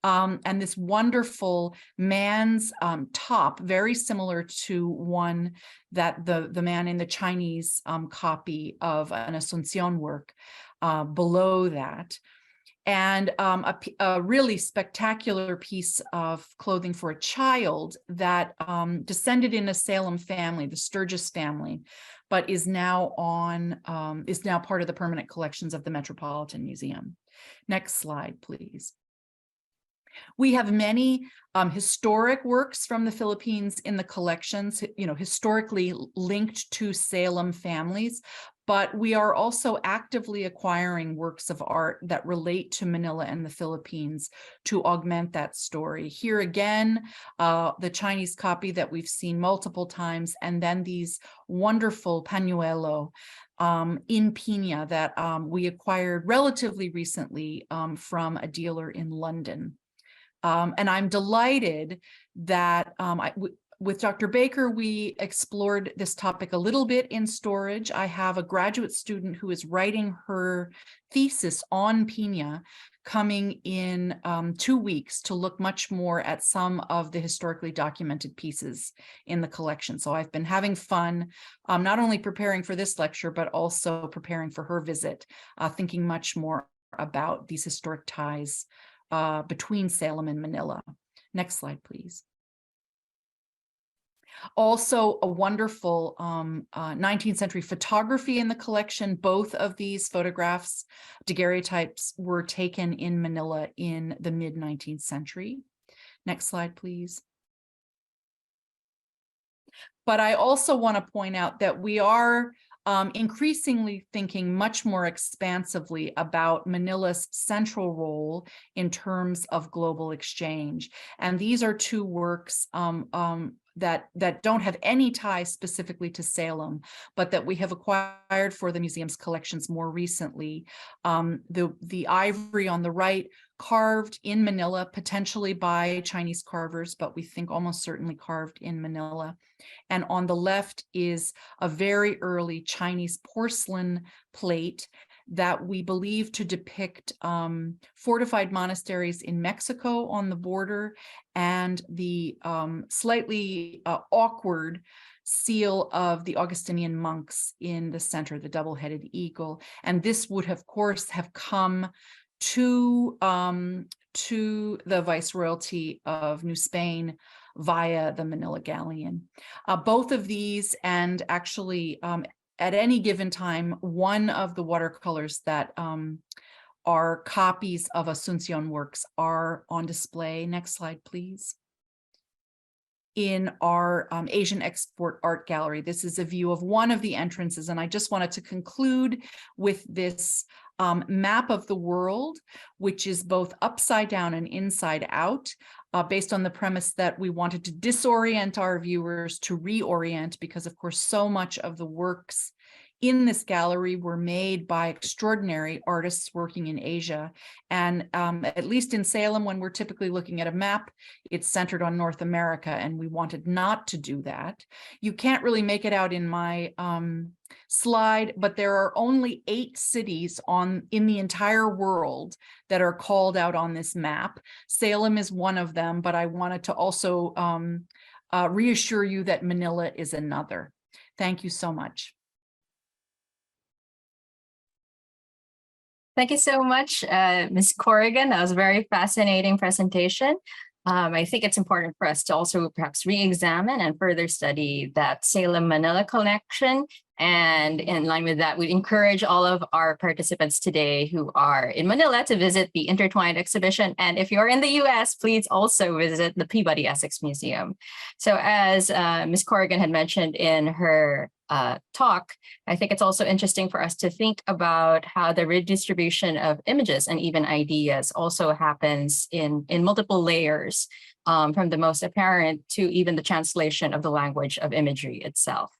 And this wonderful man's top, very similar to one that the man in the Chinese copy of an Asuncion work below that. And a really spectacular piece of clothing for a child that descended in a Salem family, the Sturgis family, but is now part of the permanent collections of the Metropolitan Museum. Next slide, please. We have many historic works from the Philippines in the collections, historically linked to Salem families, but we are also actively acquiring works of art that relate to Manila and the Philippines to augment that story. Here again, the Chinese copy that we've seen multiple times, and then these wonderful pañuelo in piña that we acquired relatively recently from a dealer in London. And I'm delighted that with Dr. Baker, we explored this topic a little bit in storage. I have a graduate student who is writing her thesis on piña coming in 2 weeks to look much more at some of the historically documented pieces in the collection. So I've been having fun, not only preparing for this lecture, but also preparing for her visit, thinking much more about these historic ties between Salem and Manila. Next slide, please. Also, a wonderful 19th century photography in the collection. Both of these photographs, daguerreotypes, were taken in Manila in the mid-19th century. Next slide, please. But I also want to point out that we are increasingly thinking much more expansively about Manila's central role in terms of global exchange. And these are two works that don't have any ties specifically to Salem, but that we have acquired for the museum's collections more recently. The ivory on the right, carved in Manila, potentially by Chinese carvers, but we think almost certainly carved in Manila. And on the left is a very early Chinese porcelain plate that we believe to depict fortified monasteries in Mexico on the border, and the slightly awkward seal of the Augustinian monks in the center, the double-headed eagle. And this would, of course, have come to the Viceroyalty of New Spain via the Manila Galleon. Both of these, and actually at any given time, one of the watercolors that are copies of Asuncion works are on display. Next slide, please. In our Asian Export Art Gallery. This is a view of one of the entrances, and I just wanted to conclude with this map of the world, which is both upside down and inside out, based on the premise that we wanted to disorient our viewers to reorient, because of course so much of the works in this gallery were made by extraordinary artists working in Asia. And at least in Salem, when we're typically looking at a map, it's centered on North America, and we wanted not to do that. You can't really make it out in my slide, but there are only 8 cities in the entire world that are called out on this map. Salem is one of them, but I wanted to also reassure you that Manila is another. Thank you so much. Thank you so much, Ms. Corrigan. That was a very fascinating presentation. I think it's important for us to also perhaps re-examine and further study that Salem-Manila connection. And in line with that, we encourage all of our participants today who are in Manila to visit the Intertwined exhibition. And if you're in the US, please also visit the Peabody Essex Museum. So as Ms. Corrigan had mentioned in her talk, I think it's also interesting for us to think about how the redistribution of images and even ideas also happens in multiple layers, from the most apparent to even the translation of the language of imagery itself.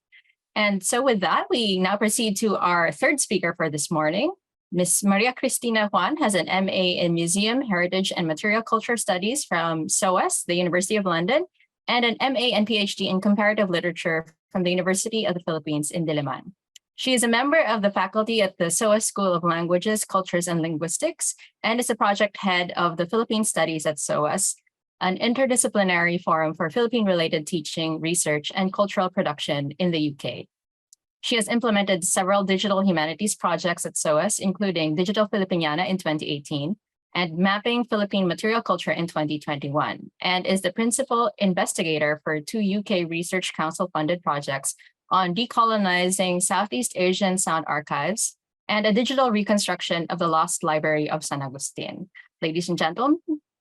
And so with that, we now proceed to our third speaker for this morning. Ms. Maria Cristina Juan has an MA in Museum, Heritage, and Material Culture Studies from SOAS, the University of London, and an MA and PhD in Comparative Literature from the University of the Philippines in Diliman. She is a member of the faculty at the SOAS School of Languages, Cultures, and Linguistics, and is the project head of the Philippine Studies at SOAS, an interdisciplinary forum for Philippine-related teaching, research, and cultural production in the UK. She has implemented several digital humanities projects at SOAS, including Digital Filipiniana in 2018 and Mapping Philippine Material Culture in 2021, and is the principal investigator for 2 UK Research Council-funded projects on decolonizing Southeast Asian sound archives and a digital reconstruction of the lost library of San Agustin. Ladies and gentlemen,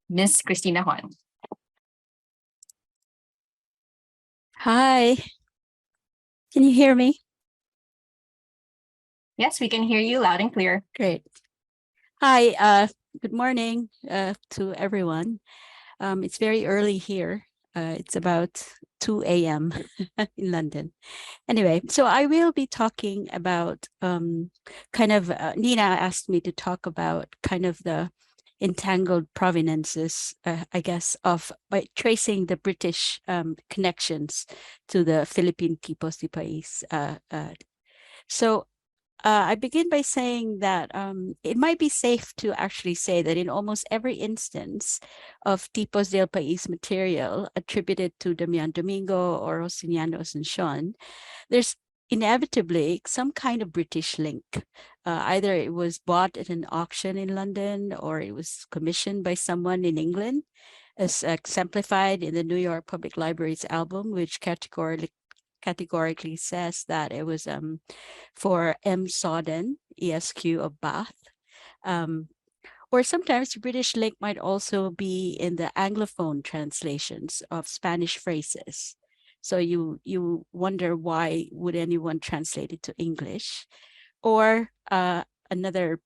Ms. Cristina Juan. Hi, can you hear me? Yes, we can hear you loud and clear. Great. Hi, good morning to everyone. It's very early here. It's about 2 a.m. in London. Anyway, so I will be talking about Nina asked me to talk about kind of the entangled provenances, I guess, by tracing the British connections to the Philippine Tipos de Pais. I begin by saying that it might be safe to actually say that in almost every instance of Tipos del Pais material attributed to Damian, Domingo, or Justiniano, Asuncion, there's inevitably some kind of British link. Either it was bought at an auction in London or it was commissioned by someone in England, as exemplified in the New York Public Library's album, which categorically says that it was for M. Sodden, ESQ of Bath. Or sometimes the British link might also be in the Anglophone translations of Spanish phrases. So you wonder, why would anyone translate it to English? Or another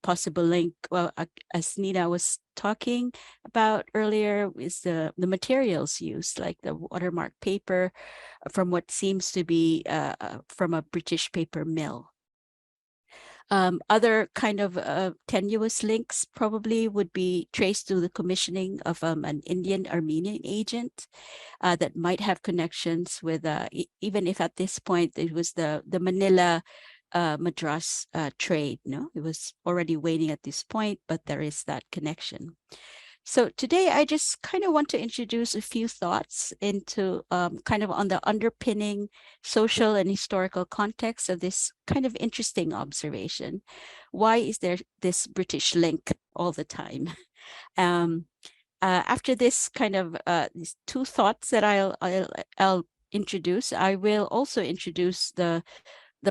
possible link, well, as Nina was talking about earlier, is the materials used, like the watermark paper from what seems to be from a British paper mill. Other kind of tenuous links probably would be traced to the commissioning of an Indian Armenian agent that might have connections with, even if at this point it was the Manila Madras trade. No, it was already waning at this point, but there is that connection. So today I just kind of want to introduce a few thoughts into kind of on the underpinning social and historical context of this kind of interesting observation. Why is there this British link all the time? After this kind of these two thoughts that I'll introduce, I will also introduce the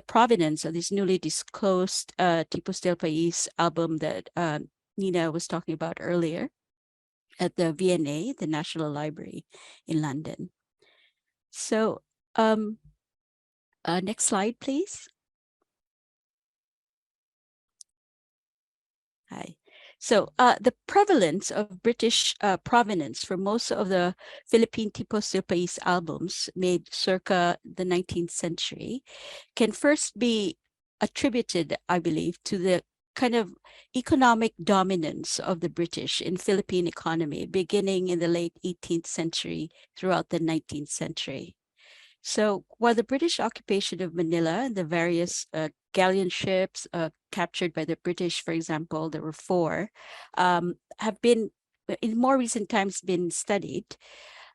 provenance of this newly disclosed Tipos del Pais album that Nina was talking about earlier at the V&A, the National Library in London. So next slide, please. Hi. So the prevalence of British provenance for most of the Philippine Tipos del Pais albums made circa the 19th century can first be attributed, I believe, to the kind of economic dominance of the British in Philippine economy, beginning in the late 18th century throughout the 19th century. So while the British occupation of Manila and the various galleon ships captured by the British, for example, there were 4, have been, in more recent times, been studied,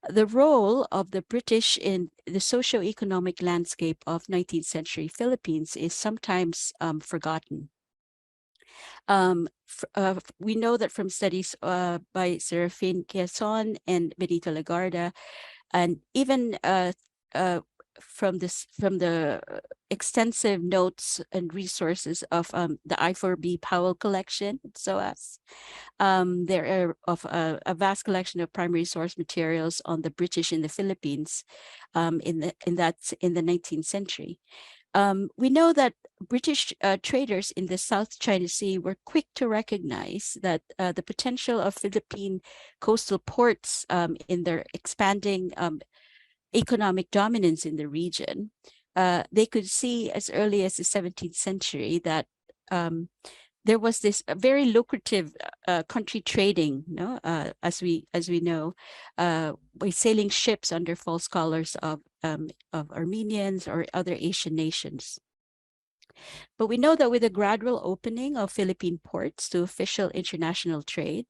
the role of the British in the socio-economic landscape of 19th century Philippines is sometimes forgotten. We know that from studies by Serafin Quezon and Benito Lagarda, and even from the extensive notes and resources of the I4B Powell collection, SOAS. There are of a vast collection of primary source materials on the British in the Philippines in the 19th century. We know that British traders in the South China Sea were quick to recognize that the potential of Philippine coastal ports in their expanding economic dominance in the region. They could see as early as the 17th century that there was this very lucrative country trading, as we know, by sailing ships under false colors of Armenians or other Asian nations. But we know that with the gradual opening of Philippine ports to official international trade,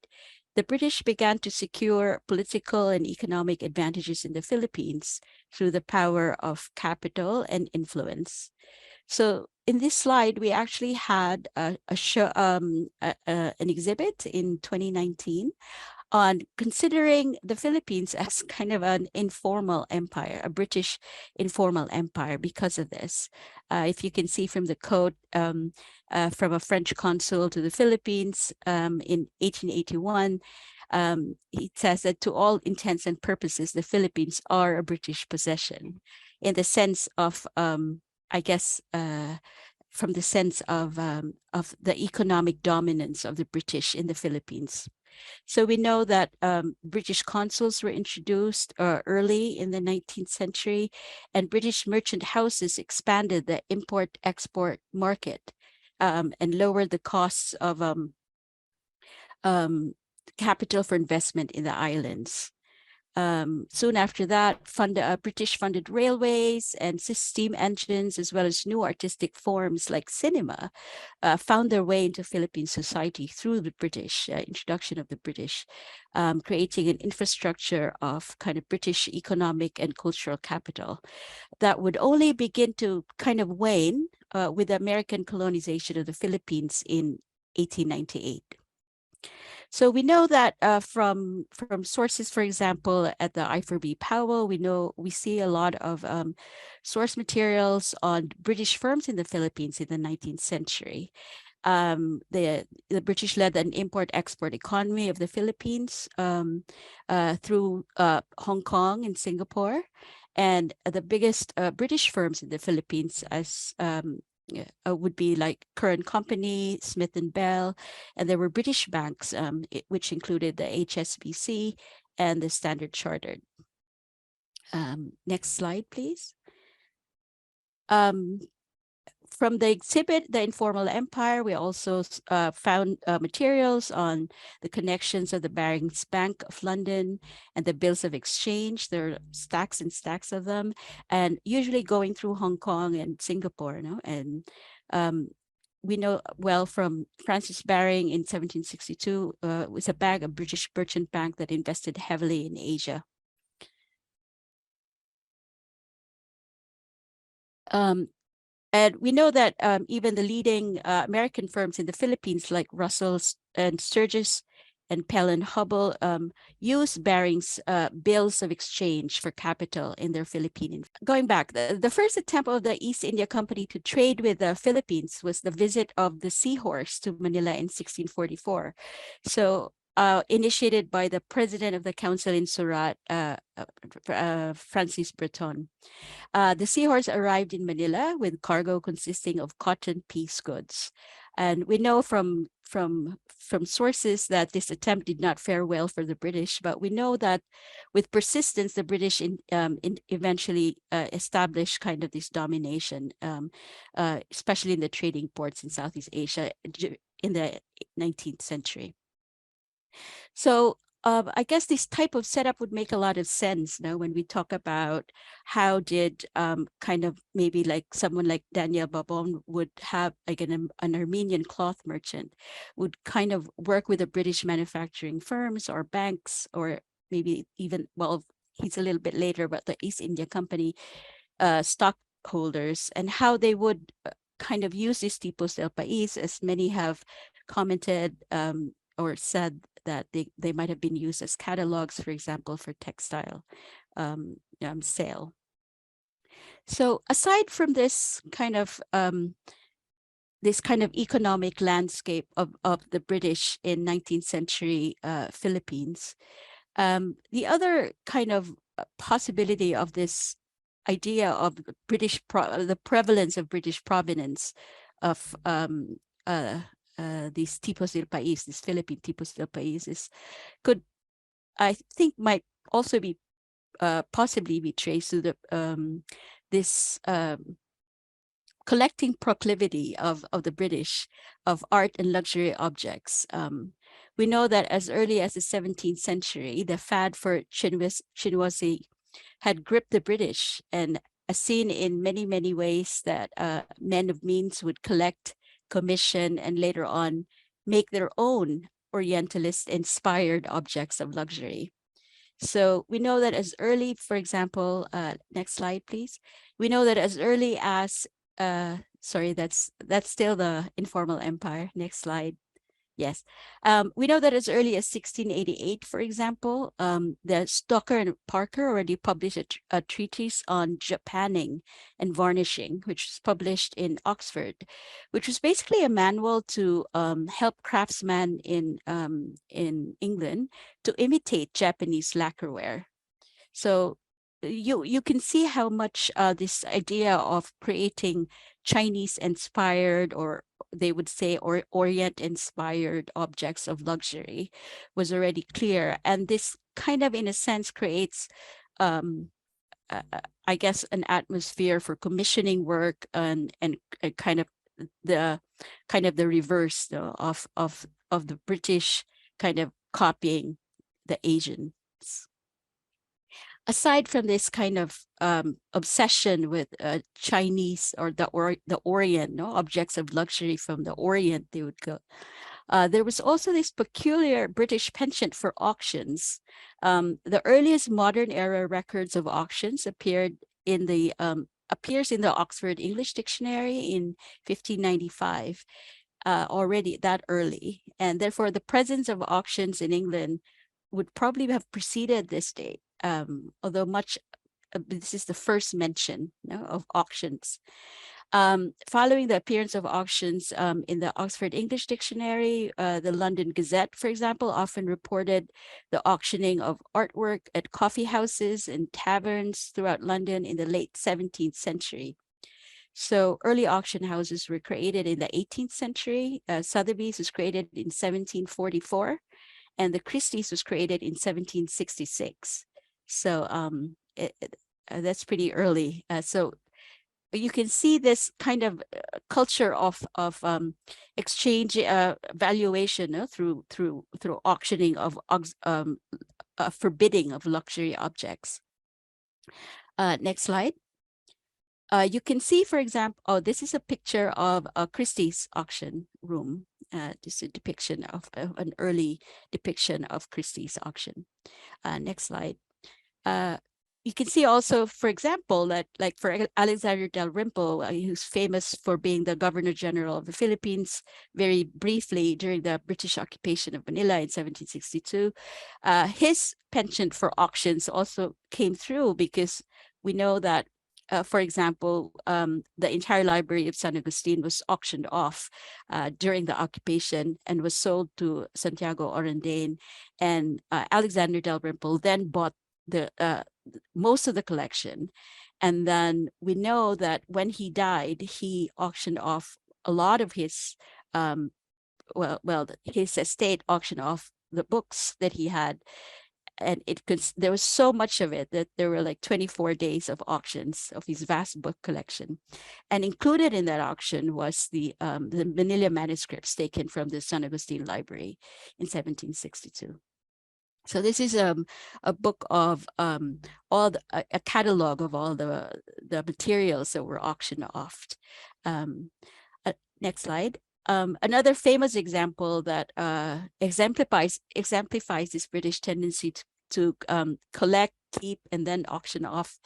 the British began to secure political and economic advantages in the Philippines through the power of capital and influence. So in this slide, we actually had an exhibit in 2019 on considering the Philippines as kind of an informal empire, a British informal empire because of this. If you can see from the quote from a French consul to the Philippines in 1881, it says that to all intents and purposes, the Philippines are a British possession in the sense of, I guess, from the sense of the economic dominance of the British in the Philippines. So we know that British consuls were introduced early in the 19th century, and British merchant houses expanded the import-export market and lowered the costs of capital for investment in the islands. Soon after that, British funded railways and steam engines, as well as new artistic forms like cinema, found their way into Philippine society through the British, introduction of the British, creating an infrastructure of kind of British economic and cultural capital that would only begin to kind of wane with the American colonization of the Philippines in 1898. So we know that from sources, for example, at the I4B Powell, we see a lot of source materials on British firms in the Philippines in the 19th century. The British led an import-export economy of the Philippines through Hong Kong and Singapore. And the biggest British firms in the Philippines as would be like Current Company, Smith and Bell, and there were British banks, which included the HSBC and the Standard Chartered. Next slide, please. From the exhibit, The Informal Empire, we also found materials on the connections of the Barings Bank of London and the bills of exchange. There are stacks and stacks of them, and usually going through Hong Kong and Singapore. And we know well from Francis Baring in 1762, was a British merchant bank that invested heavily in Asia. And we know that even the leading American firms in the Philippines, like Russell and Sturgis and Pell and Hubble, use Baring's bills of exchange for capital in their Philippine. Going back, the first attempt of the East India Company to trade with the Philippines was the visit of the Seahorse to Manila in 1644. So initiated by the president of the council in Surat, Francis Breton. The Seahorse arrived in Manila with cargo consisting of cotton piece goods. And we know from sources that this attempt did not fare well for the British, but we know that with persistence, the British eventually established kind of this domination, especially in the trading ports in Southeast Asia in the 19th century. So I guess this type of setup would make a lot of sense now when we talk about how did kind of maybe like someone like Daniel Babon would have like an Armenian cloth merchant would kind of work with the British manufacturing firms or banks, or maybe even, well, he's a little bit later, but the East India Company stockholders, and how they would kind of use these tipos del país, as many have commented or said that they might have been used as catalogs, for example, for textile sale. So aside from this kind of economic landscape of the British in 19th century Philippines, the other kind of possibility of this idea of the prevalence of British provenance of these tipos del país, these Philippine tipos del países, I think might also be possibly be traced to the this collecting proclivity of the British of art and luxury objects. We know that as early as the 17th century, the fad for chinoiserie had gripped the British, and as seen in many, many ways that men of means would collect, commission, and later on make their own Orientalist-inspired objects of luxury. So we know that as early, for example, next slide, please. We know that as early as, sorry, that's still the informal empire. Next slide. Yes. We know that as early as 1688, for example, the Stocker and Parker already published a treatise on japanning and varnishing, which was published in Oxford, which was basically a manual to help craftsmen in England to imitate Japanese lacquerware. So you can see how much this idea of creating Chinese-inspired, or they would say, or Orient-inspired objects of luxury was already clear. And this kind of, in a sense, creates, I guess, an atmosphere for commissioning work and kind of the reverse, though, of the British kind of copying the Asians. Aside from this kind of obsession with Chinese or the Orient, no, objects of luxury from the Orient, they would go. There was also this peculiar British penchant for auctions. The earliest modern era records of auctions appears in the Oxford English Dictionary in 1595, already that early, and therefore the presence of auctions in England would probably have preceded this date. Although this is the first mention, of auctions. Following the appearance of auctions in the Oxford English Dictionary, the London Gazette, for example, often reported the auctioning of artwork at coffee houses and taverns throughout London in the late 17th century. So early auction houses were created in the 18th century. Sotheby's was created in 1744, and the Christie's was created in 1766. So that's pretty early. So you can see this kind of culture of exchange valuation through auctioning of forbidding of luxury objects. Next slide. You can see, for example, this is a picture of a Christie's auction room. Just a depiction of an early depiction of Christie's auction. Next slide. You can see also, for example, that like for Alexander Dalrymple, who's famous for being the Governor General of the Philippines, very briefly during the British occupation of Manila in 1762, his penchant for auctions also came through because we know that, for example, the entire library of San Agustin was auctioned off during the occupation and was sold to Santiago Orandain, and Alexander Dalrymple then bought the most of the collection. And then we know that when he died, he auctioned off a lot of his, his estate auctioned off the books that he had. And there was so much of it that there were like 24 days of auctions of his vast book collection. And included in that auction was the Manila manuscripts taken from the San Agustin Library in 1762. So this is a book of a catalog of all the materials that were auctioned off. Next slide. Another famous example that exemplifies this British tendency to collect, keep, and then auction off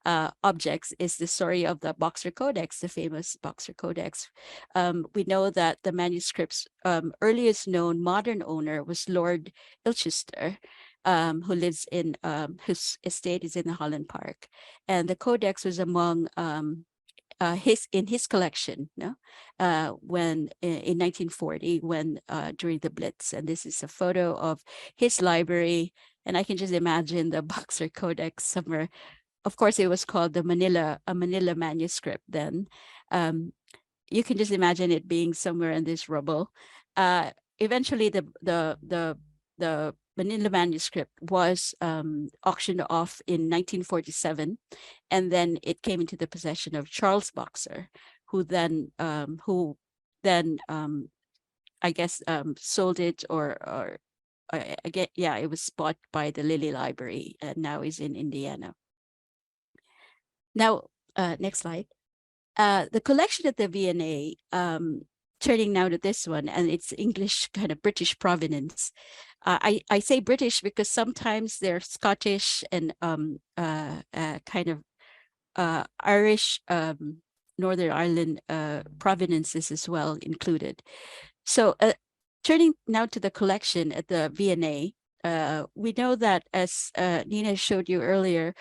objects is the story of the Boxer Codex, the famous Boxer Codex. We know that the manuscript's earliest known modern owner was Lord Ilchester, who lives in whose estate is in the Holland Park, and the Codex was among his collection, no? When in 1940, when during the Blitz, and this is a photo of his library, and I can just imagine the Boxer Codex somewhere. Of course, it was called a Manila manuscript then. You can just imagine it being somewhere in this rubble. Eventually, the Manila manuscript was auctioned off in 1947, and then it came into the possession of Charles Boxer, who then I guess sold it, or again, yeah, it was bought by the Lilly Library, and now is in Indiana. Now, next slide. The collection at the V&A, turning now to this one, and it's English, kind of British provenance. I say British because sometimes they're Scottish and kind of Irish, Northern Ireland provenances as well included. So turning now to the collection at the V&A, we know that, as Nina showed you earlier,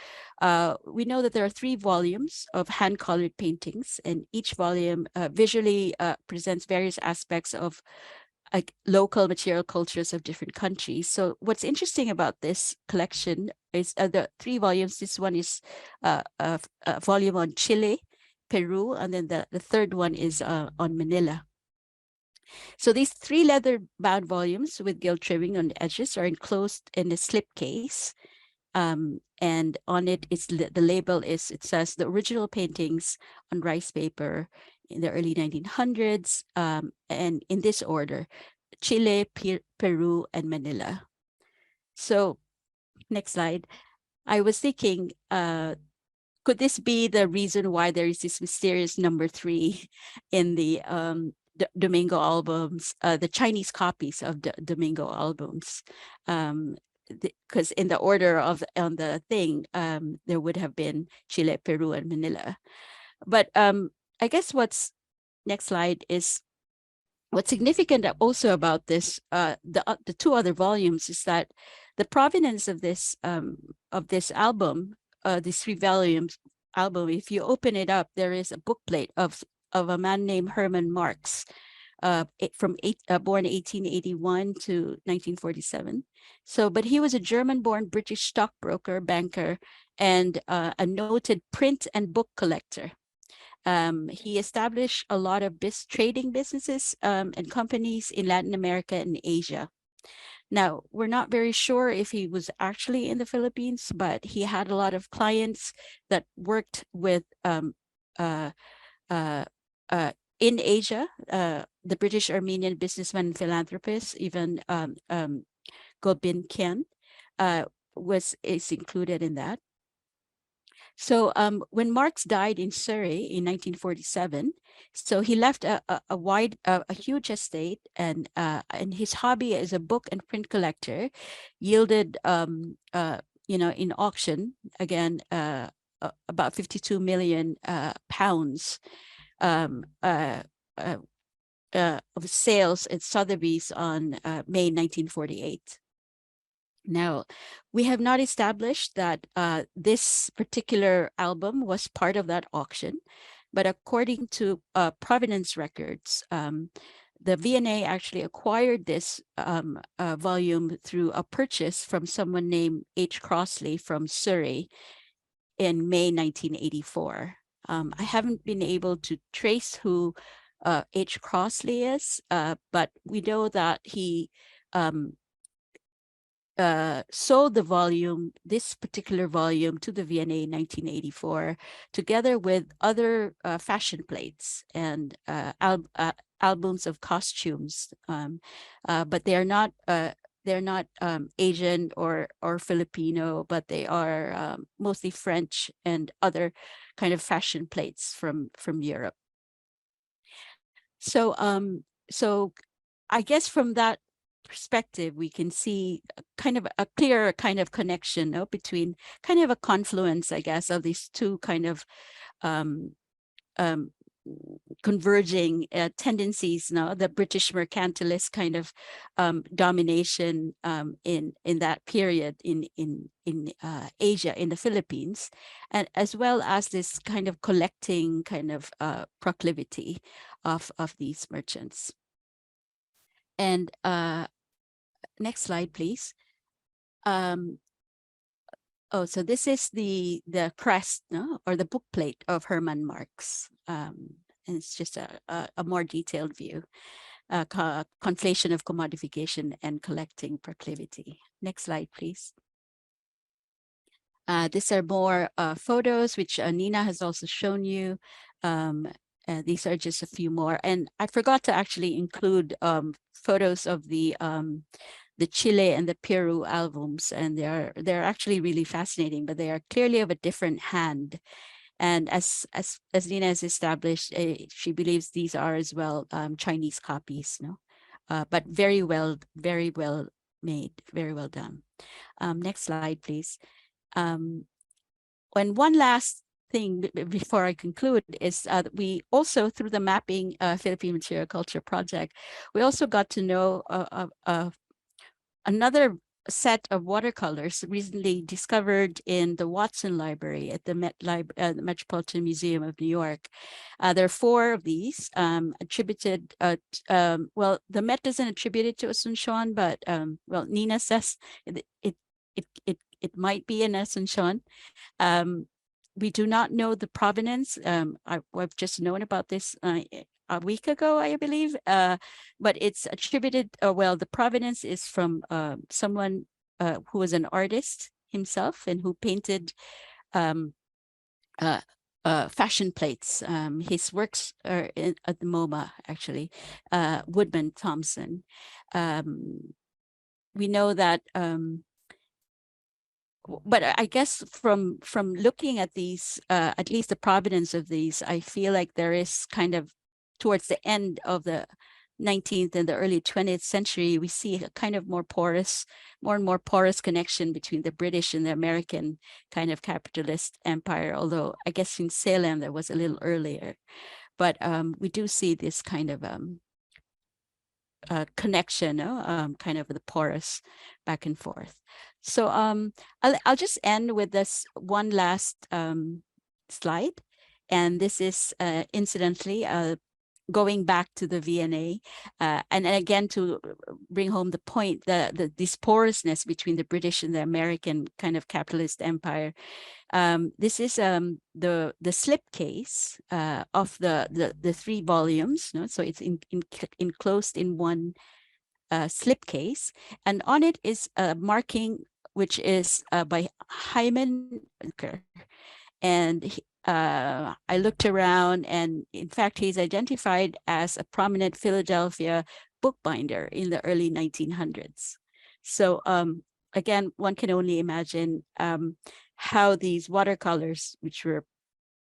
we know that there are 3 volumes of hand-colored paintings, and each volume visually presents various aspects of local material cultures of different countries. So what's interesting about this collection is the 3 volumes. This one is a volume on Chile, Peru, and then the third one is on Manila. So these 3 leather-bound volumes with gilt trimming on the edges are enclosed in a slipcase, and on it is the label is, it says the original paintings on rice paper in the early 1900s, and in this order: Chile, Peru, and Manila. So next slide. I was thinking, could this be the reason why there is this mysterious number 3 in the Domingo albums, the Chinese copies of the Domingo albums? Because in the order of on the thing, there would have been Chile, Peru, and Manila. But I guess next slide is what's significant also about this, the 2 other volumes, is that the provenance of this album, these 3 volumes album, if you open it up, there is a bookplate of a man named Herman Marx, born 1881 to 1947. So, but he was a German-born British stockbroker, banker, and a noted print and book collector. He established a lot of trading businesses and companies in Latin America and Asia. Now, we're not very sure if he was actually in the Philippines, but he had a lot of clients that worked with in Asia, the British Armenian businessman and philanthropist, even Gulbenkian is included in that. So when Marx died in Surrey in 1947, so he left a huge estate, and his hobby as a book and print collector yielded, in auction again about 52 million pounds of sales at Sotheby's on May 1948. Now, we have not established that this particular album was part of that auction, but according to provenance records, the V&A actually acquired this volume through a purchase from someone named H. Crossley from Surrey in May 1984. I haven't been able to trace who H. Crossley is, but we know that he sold this particular volume to the V&A in 1984, together with other fashion plates and albums of costumes, but they're not Asian or Filipino, but they are mostly French and other kind of fashion plates from Europe. So I guess from that perspective, we can see kind of a clearer kind of connection, no, between kind of a confluence, I guess, of these two kind of um, converging tendencies, no, the British mercantilist kind of domination in that period in Asia, in the Philippines, and as well as this kind of collecting kind of proclivity of these merchants. And next slide, please. Oh, so this is the crest, no, or the bookplate of Herman Marx. And it's just a more detailed view, conflation of commodification and collecting proclivity. Next slide, please. These are more photos, which Nina has also shown you. These are just a few more. And I forgot to actually include photos of the Chile and the Peru albums, and they're actually really fascinating, but they are clearly of a different hand. And as Nina has established, she believes these are as well Chinese copies, no, but very well made, very well done. Next slide, please. And one last thing before I conclude is we also, through the Mapping Philippine Material Culture project, we also got to know another set of watercolors recently discovered in the Watson Library at the Metropolitan Museum of New York. There are 4 of these attributed, well, the Met doesn't attribute it to Asuncion, but well, Nina says it might be in Asuncion. We do not know the provenance. I've just known about this a week ago, I believe, but it's attributed, well, the provenance is from someone who was an artist himself and who painted fashion plates. His works are at the MoMA, actually, Woodman Thompson. We know that, but I guess from looking at these, at least the provenance of these, I feel like there is kind of, towards the end of the 19th and the early 20th century, we see a kind of more and more porous connection between the British and the American kind of capitalist empire, although I guess in Salem that was a little earlier. But we do see this kind of connection, kind of the porous back and forth. So I'll just end with this one last slide. And this is incidentally going back to the V&A, and again to bring home the point, this porousness between the British and the American kind of capitalist empire. This is the slipcase of the 3 volumes, no? So it's enclosed in one slipcase, and on it is a marking which is by Hyman, and I looked around, and in fact, he's identified as a prominent Philadelphia bookbinder in the early 1900s. So again, one can only imagine how these watercolors, which were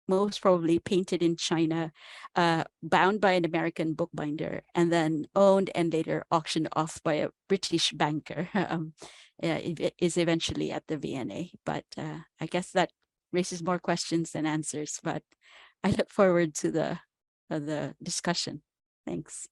most probably painted in China, bound by an American bookbinder, and then owned and later auctioned off by a British banker, it is eventually at the V&A. But I guess that raises more questions than answers, but I look forward to the discussion. Thanks.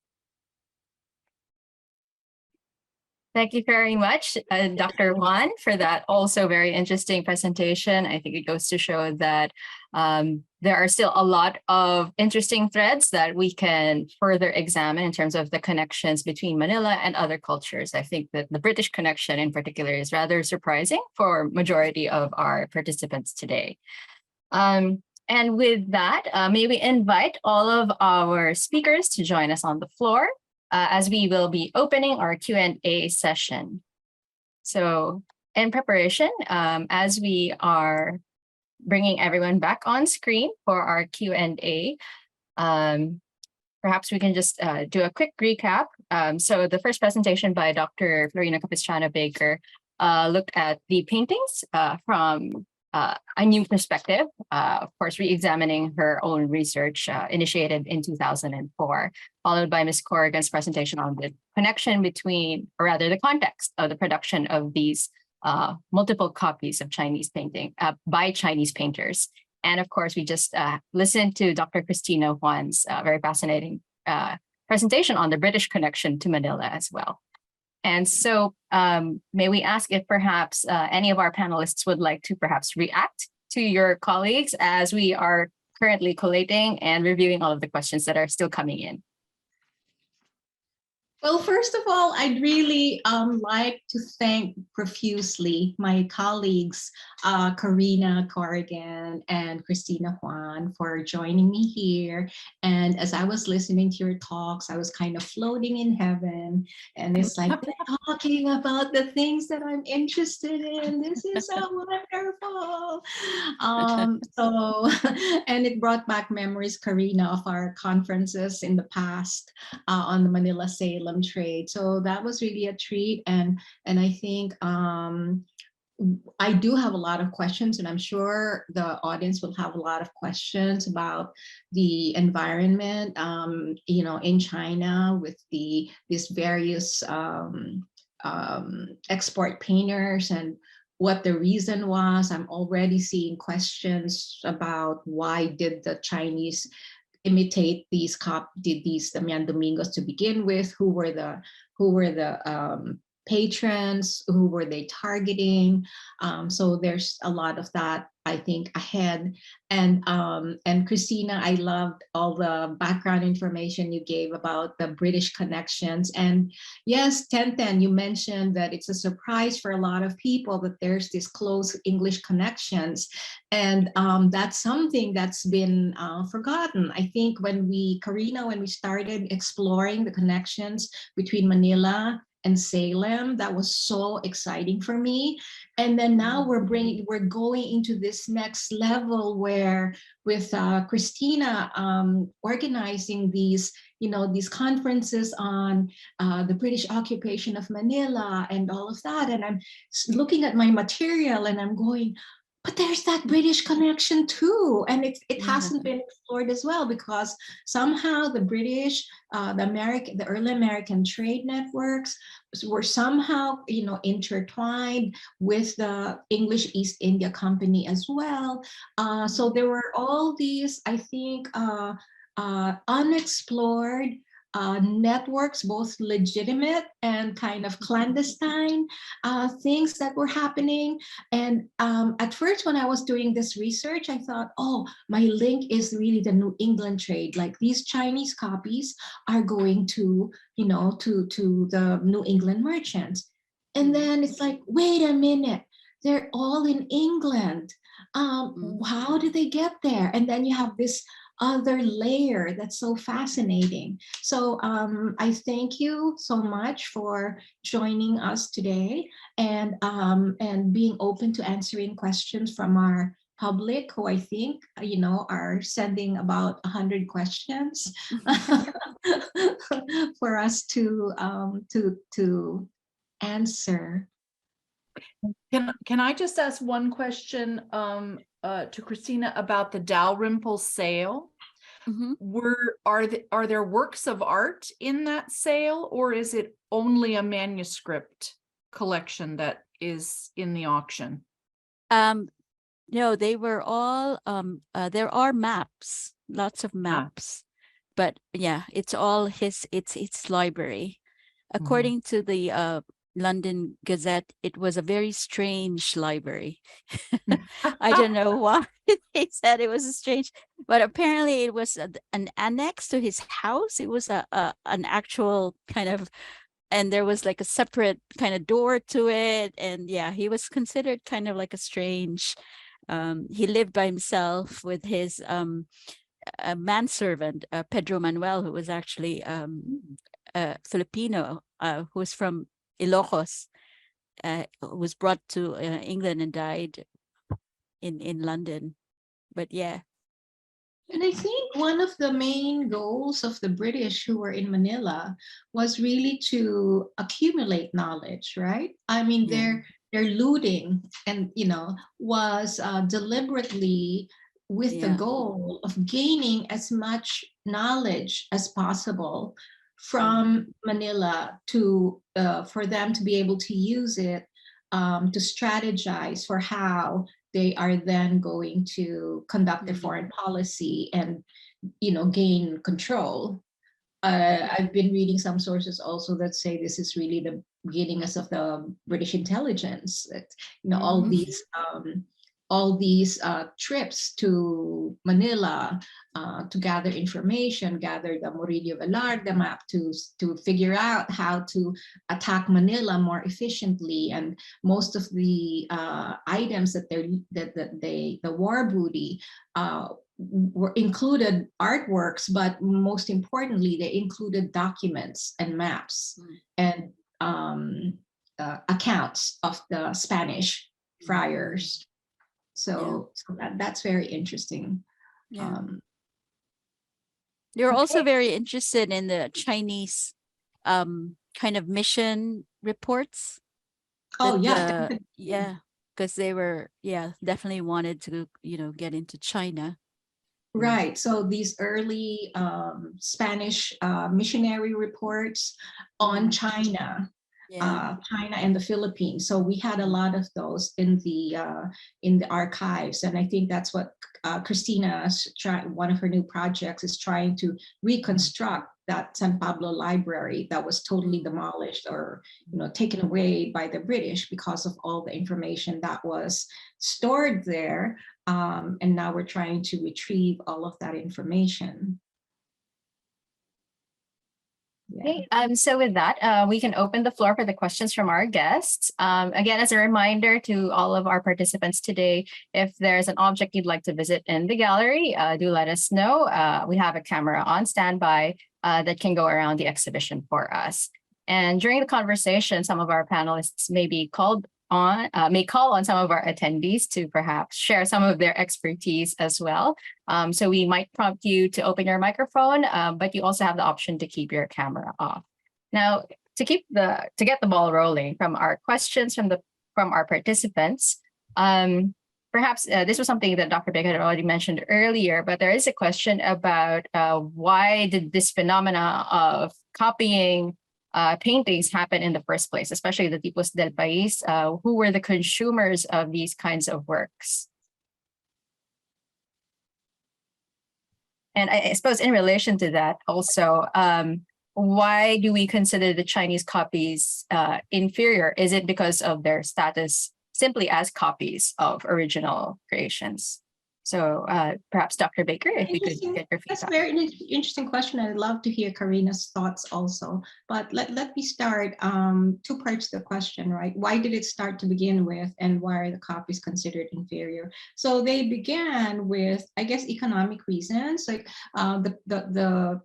Thank you very much, Dr. Juan, for that also very interesting presentation. I think it goes to show that there are still a lot of interesting threads that we can further examine in terms of the connections between Manila and other cultures. I think that the British connection in particular is rather surprising for majority of our participants today. And with that, may we invite all of our speakers to join us on the floor, as we will be opening our Q&A session. So in preparation, as we are bringing everyone back on screen for our Q&A, perhaps we can just do a quick recap. So the first presentation by Dr. Florina Capistrano-Baker looked at the paintings from a new perspective, of course, re-examining her own research initiated in 2004, followed by Ms. Corrigan's presentation on the connection between, or rather the context of the production of these multiple copies of Chinese painting by Chinese painters. And of course, we just listened to Dr. Christina Juan's very fascinating presentation on the British connection to Manila as well. And so may we ask if perhaps any of our panelists would like to perhaps react to your colleagues as we are currently collating and reviewing all of the questions that are still coming in. Well, first of all, I'd really like to thank profusely my colleagues, Karina Corrigan and Christina Juan, for joining me here. And as I was listening to your talks, I was kind of floating in heaven. And it's like they're talking about the things that I'm interested in. This is so wonderful. And it brought back memories, Karina, of our conferences in the past on the Manila Salem trade. So that was really a treat. And I think I do have a lot of questions, and I'm sure the audience will have a lot of questions about the environment, in China with these various export painters and what the reason was. I'm already seeing questions about why did the Chinese imitate these Damian Domingos to begin with? Who were the patrons? Who were they targeting? So there's a lot of that, I think, ahead. And Christina, I loved all the background information you gave about the British connections. And yes, Tenten, you mentioned that it's a surprise for a lot of people that there's this close English connections. And that's something that's been forgotten. I think when we started exploring the connections between Manila and Salem, that was so exciting for me. And then now we're going into this next level where with Christina organizing these conferences on the British occupation of Manila and all of that. And I'm looking at my material and I'm going, but there's that British connection too. And it hasn't been explored as well, because somehow the British, the early American trade networks were somehow, intertwined with the English East India Company as well. So there were all these, I think, unexplored networks, both legitimate and kind of clandestine things that were happening. And at first, when I was doing this research, I thought, oh, my link is really the New England trade. Like these Chinese copies are going to, to the New England merchants. And then it's like, wait a minute, they're all in England. How did they get there? And then you have this other layer that's so fascinating. So I thank you so much for joining us today and being open to answering questions from our public, who I think are sending about 100 questions for us to answer. Can I just ask one question to Christina about the Dalrymple sale? Are there works of art in that sale, or is it only a manuscript collection that is in the auction? No, they were all there are maps, lots of maps, but yeah, it's all it's library. According to the London Gazette, it was a very strange library. I don't know why they said it was strange, but apparently it was an annex to his house. It was an actual kind of, and there was like a separate kind of door to it. And yeah, he was considered kind of like a strange, he lived by himself with his a manservant, Pedro Manuel, who was actually Filipino, who was from Ilocos, was brought to England and died in London. But yeah. And I think one of the main goals of the British who were in Manila was really to accumulate knowledge, right? I mean, their their looting, and was deliberately with the Yeah. goal of gaining as much knowledge as possible from Manila to for them to be able to use it to strategize for how they are then going to conduct their foreign policy and gain control. I've been reading some sources also that say this is really the beginning of the British intelligence. That all these trips to Manila to gather information, gather the Murillo Velarde map to figure out how to attack Manila more efficiently. And most of the items that the war booty were included artworks, but most importantly, they included documents and maps and accounts of the Spanish friars. So that's very interesting. Yeah. They're also very interested in the Chinese kind of mission reports. Oh yeah, because they were definitely wanted to get into China. Right. So these early Spanish missionary reports on China. China and the Philippines. So we had a lot of those in the archives, and I think that's what Christina's one of her new projects is trying to reconstruct that San Pablo library that was totally demolished or taken away by the British because of all the information that was stored there, and now we're trying to retrieve all of that information. Okay, so with that, we can open the floor for the questions from our guests. Again, as a reminder to all of our participants today, if there's an object you'd like to visit in the gallery, do let us know. We have a camera on standby that can go around the exhibition for us. And during the conversation, some of our panelists may call on some of our attendees to perhaps share some of their expertise as well. So we might prompt you to open your microphone, but you also have the option to keep your camera off. Now, to get the ball rolling from our questions from our participants, perhaps this was something that Dr. Baker had already mentioned earlier, but there is a question about why did this phenomena of copying paintings happen in the first place, especially the Tipos del Pais, who were the consumers of these kinds of works. And I suppose in relation to that also, why do we consider the Chinese copies inferior? Is it because of their status simply as copies of original creations? So perhaps Dr. Baker, if you could get your feedback. That's a very interesting question. I'd love to hear Karina's thoughts also. But let me start 2 parts to the question, right? Why did it start to begin with, and why are the copies considered inferior? So they began with, I guess, economic reasons, like a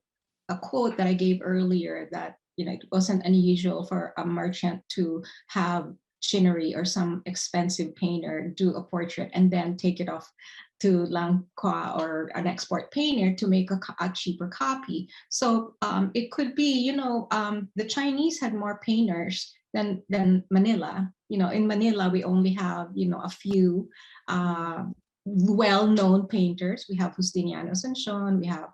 quote that I gave earlier that it wasn't unusual for a merchant to have Chinnery or some expensive painter do a portrait and then take it off to Tingqua or an export painter to make a cheaper copy. So it could be, the Chinese had more painters than Manila. In Manila, we only have, a few well-known painters. We have Justiniano Asuncion, we have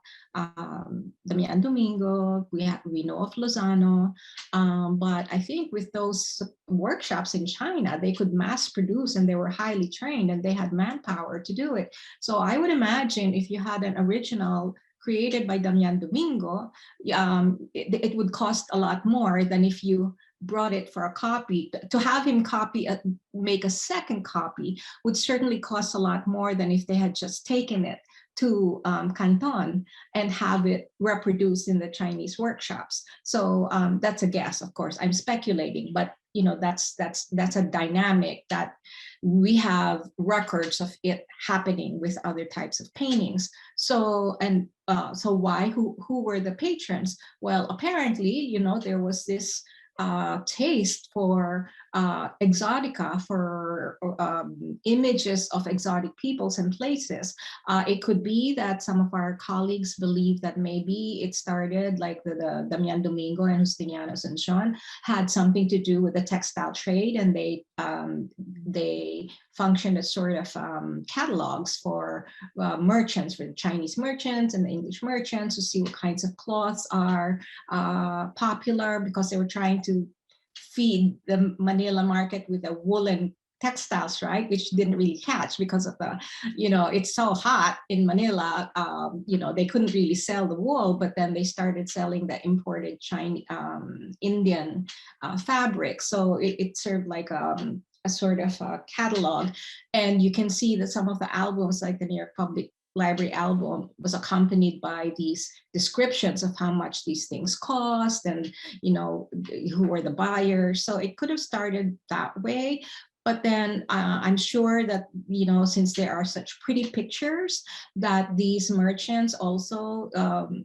Damian Domingo, we know of Lozano, but I think with those workshops in China, they could mass produce and they were highly trained and they had manpower to do it. So I would imagine if you had an original created by Damian Domingo, it would cost a lot more than if you brought it for a copy. To have him make a second copy would certainly cost a lot more than if they had just taken it to Canton and have it reproduced in the Chinese workshops. So that's a guess, of course. I'm speculating, but that's a dynamic that we have records of it happening with other types of paintings. So why? Who were the patrons? Well, apparently, there was this taste for exotica, for images of exotic peoples and places. It could be that some of our colleagues believe that maybe it started like the Damian, Domingo, and Justiniano Asuncion had something to do with the textile trade, and they functioned as sort of catalogs for merchants, for the Chinese merchants and the English merchants, to see what kinds of cloths are popular, because they were trying to feed the Manila market with the woolen textiles, right? Which didn't really catch because of the, it's so hot in Manila, they couldn't really sell the wool, but then they started selling the imported Chinese, Indian fabric. So it served like a sort of a catalog. And you can see that some of the albums, like the New York Public Library album, was accompanied by these descriptions of how much these things cost and who were the buyers. So it could have started that way. But then I'm sure that, since there are such pretty pictures, that these merchants also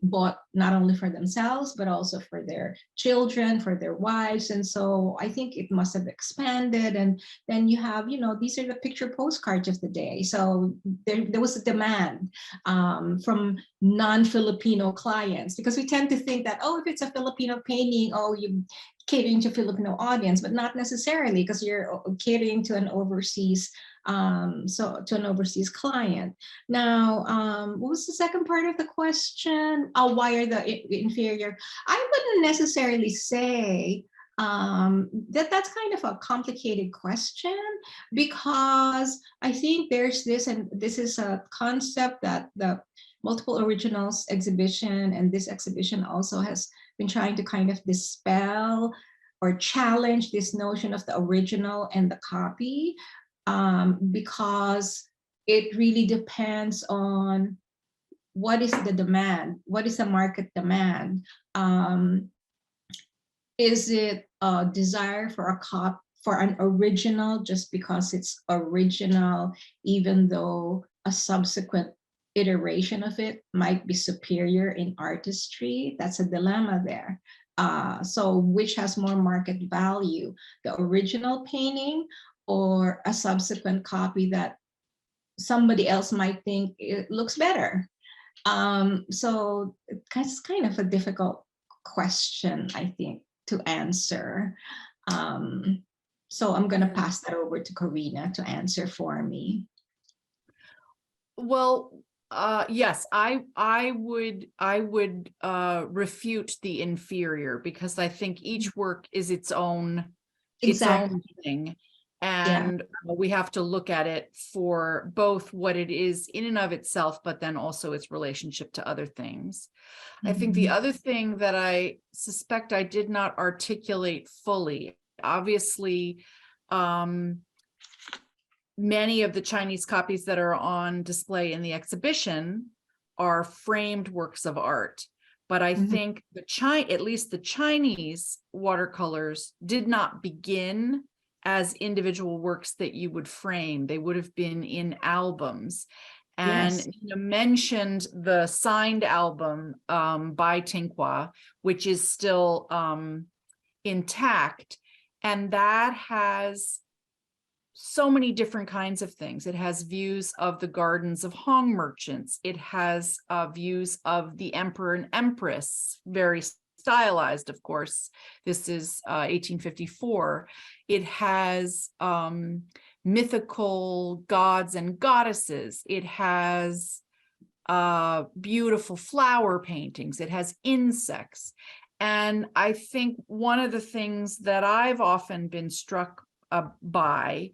bought not only for themselves, but also for their children, for their wives. And so I think it must have expanded. And then you have, these are the picture postcards of the day. So there was a demand from non-Filipino clients, because we tend to think that, if it's a Filipino painting, you catering to Filipino audience, but not necessarily, because you're catering to an overseas to an overseas client. Now, what was the second part of the question? Why are the inferior? I wouldn't necessarily say that's kind of a complicated question, because I think there's this, and this is a concept that the Multiple Originals exhibition and this exhibition also has been trying to kind of dispel or challenge this notion of the original and the copy, because it really depends on what is the demand, what is the market demand. Is it a desire for for an original just because it's original, even though a subsequent iteration of it might be superior in artistry? That's a dilemma there. So which has more market value, the original painting or a subsequent copy that somebody else might think it looks better? So it's kind of a difficult question, I think, to answer. So I'm going to pass that over to Karina to answer for me. Well, yes, I would refute the inferior, because I think each work is its own thing, and we have to look at it for both what it is in and of itself, but then also its relationship to other things. I think the other thing that I suspect I did not articulate fully, obviously, many of the Chinese copies that are on display in the exhibition are framed works of art. But I think at least the Chinese watercolors did not begin as individual works that you would frame. They would have been in albums. And you mentioned the signed album by Tingqua, which is still intact. And that has so many different kinds of things. It has views of the gardens of Hong merchants. It has views of the emperor and empress, very stylized, of course. This is 1854. It has mythical gods and goddesses. It has beautiful flower paintings. It has insects. And I think one of the things that I've often been struck by,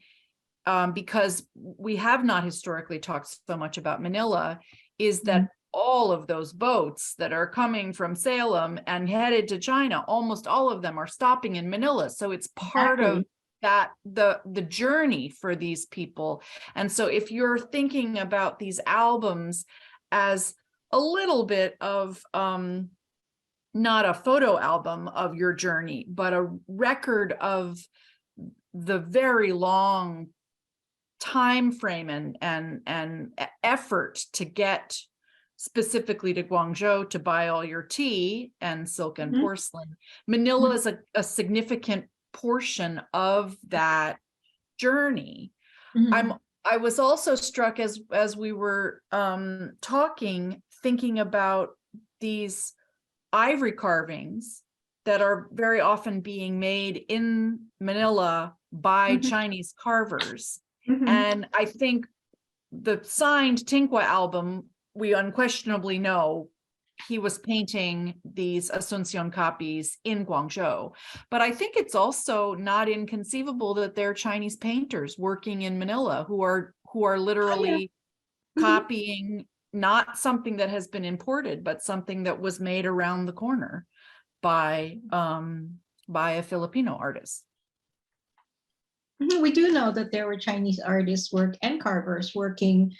because we have not historically talked so much about Manila, is that all of those boats that are coming from Salem and headed to China, almost all of them are stopping in Manila. So it's part of that, the journey for these people. And so if you're thinking about these albums as a little bit of not a photo album of your journey, but a record of the very long time frame and effort to get specifically to Guangzhou to buy all your tea and silk and Mhm. porcelain. Manila is a significant portion of that journey. Mhm. I was also struck as we were talking, thinking about these ivory carvings that are very often being made in Manila by Mhm. Chinese carvers. Mhm. And I think the signed Tingqua album, we unquestionably know he was painting these Asuncion copies in Guangzhou. But I think it's also not inconceivable that there are Chinese painters working in Manila who are literally Mhm. copying not something that has been imported, but something that was made around the corner by a Filipino artist. Mhm. We do know that there were Chinese artists and carvers working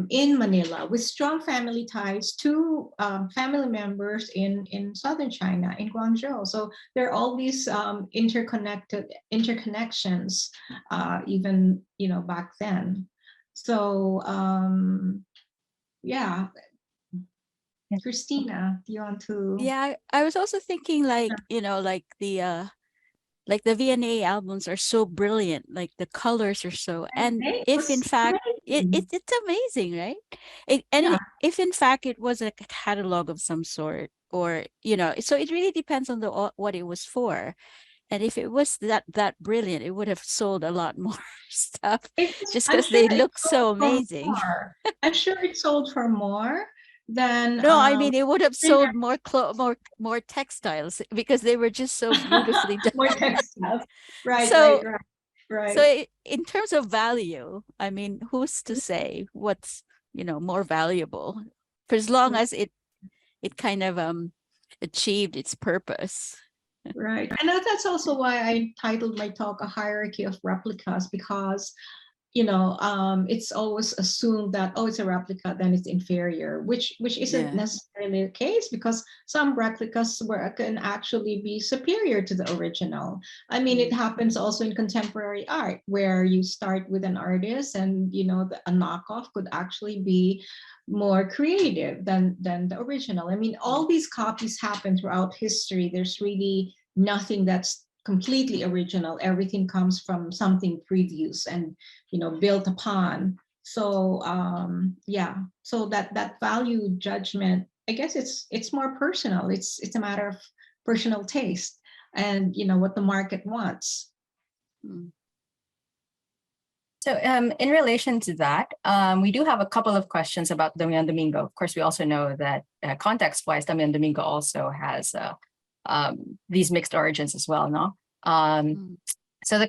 in Manila with strong family ties to family members in southern China, in Guangzhou. So there are all these interconnections, even back then. So yeah, Christina, do you want to? Yeah, I was also thinking like, like the VNA albums are so brilliant, like the colors are so, and It if in was fact amazing. it's amazing, right? Yeah. If in fact it was a catalog of some sort, or so it really depends on what it was for. And if it was that brilliant, it would have sold a lot more stuff just I'm because sure they it look sold so for amazing. more. I'm sure it sold for more than No, I mean it would have thinner, sold more textiles because they were just so beautifully done. more textiles. Right, right, So right, so right. in terms of value, I mean, who's to say what's more valuable, for as long as it kind of achieved its purpose. Right. And that's also why I titled my talk A Hierarchy of Replicas, because it's always assumed that, oh, it's a replica, then it's inferior, which isn't Yeah. necessarily the case, because some replicas can actually be superior to the original. I mean, it happens also in contemporary art, where you start with an artist and a knockoff could actually be more creative than the original. I mean, all these copies happen throughout history. There's really nothing that's completely original. Everything comes from something previous and built upon. So yeah, so that value judgment, I guess it's more personal. It's a matter of personal taste and what the market wants. Mm. So in relation to that, we do have a couple of questions about Damian Domingo. Of course, we also know that context-wise, Damian Domingo also has these mixed origins as well, no? So the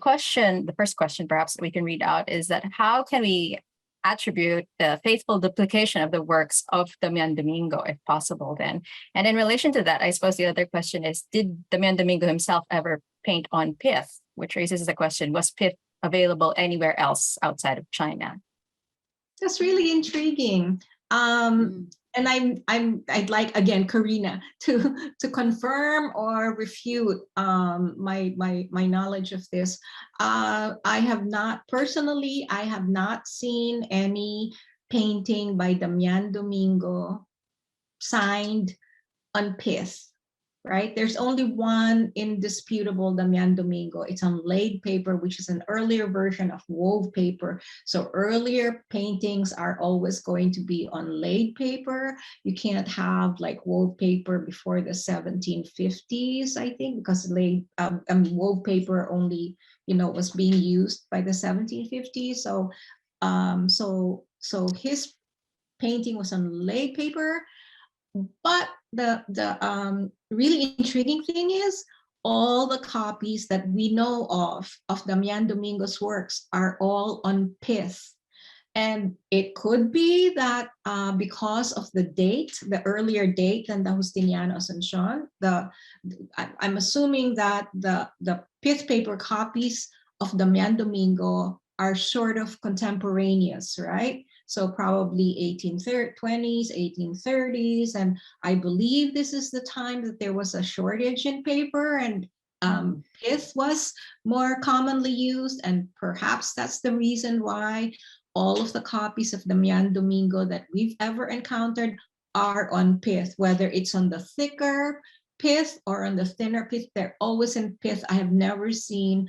first question perhaps we can read out is that how can we attribute the faithful duplication of the works of Damian Domingo, if possible then? And in relation to that, I suppose the other question is, did Damian Domingo himself ever paint on pith? Which raises the question, was pith available anywhere else outside of China? That's really intriguing. And I'd like, again, Karina, to confirm or refute my knowledge of this. I have not seen any painting by Damian Domingo signed on pith. Right? There's only one indisputable Damian Domingo. It's on laid paper, which is an earlier version of wove paper. So earlier paintings are always going to be on laid paper. You can't have like wove paper before the 1750s, I think, because wove paper only, was being used by the 1750s. So, so his painting was on laid paper. But the really intriguing thing is all the copies that we know of Damian Domingo's works are all on pith. And it could be that because of the earlier date than the Justiniano Asuncion, I'm assuming that the pith paper copies of Damian Domingo are sort of contemporaneous, right? So probably 1820s, 1830s. And I believe this is the time that there was a shortage in paper and pith was more commonly used. And perhaps that's the reason why all of the copies of Damian Domingo that we've ever encountered are on pith, whether it's on the thicker pith or on the thinner pith. They're always in pith. I have never seen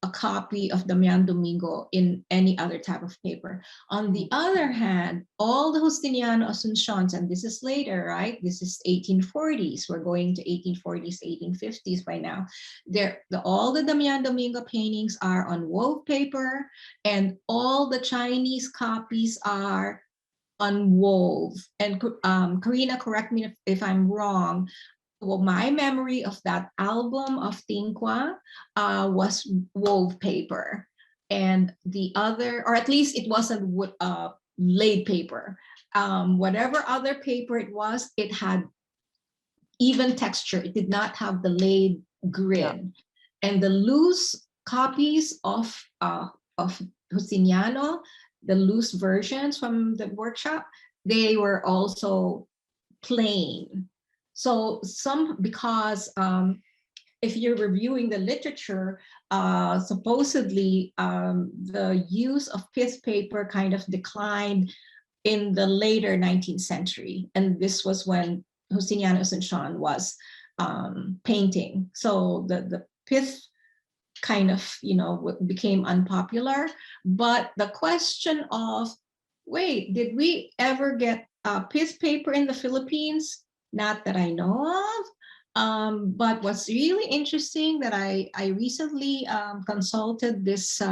a copy of Damian Domingo in any other type of paper. On the other hand, all the Justiniano Asuncions, and this is later, right? This is 1840s. We're going to 1840s, 1850s by now. All the Damian Domingo paintings are on wove paper, and all the Chinese copies are on wove. And Karina, correct me if I'm wrong. Well, my memory of that album of Tingqua was wove paper, and the other, or at least it wasn't laid paper. Whatever other paper it was, it had even texture. It did not have the laid grid. Yeah. And the loose copies of Justiniano, the loose versions from the workshop, they were also plain. So because if you're reviewing the literature, supposedly the use of pith paper kind of declined in the later 19th century. And this was when Justiniano Asuncion was painting. So the pith kind of, became unpopular. But the question of, wait, did we ever get pith paper in the Philippines? Not that I know of, but what's really interesting that I recently consulted this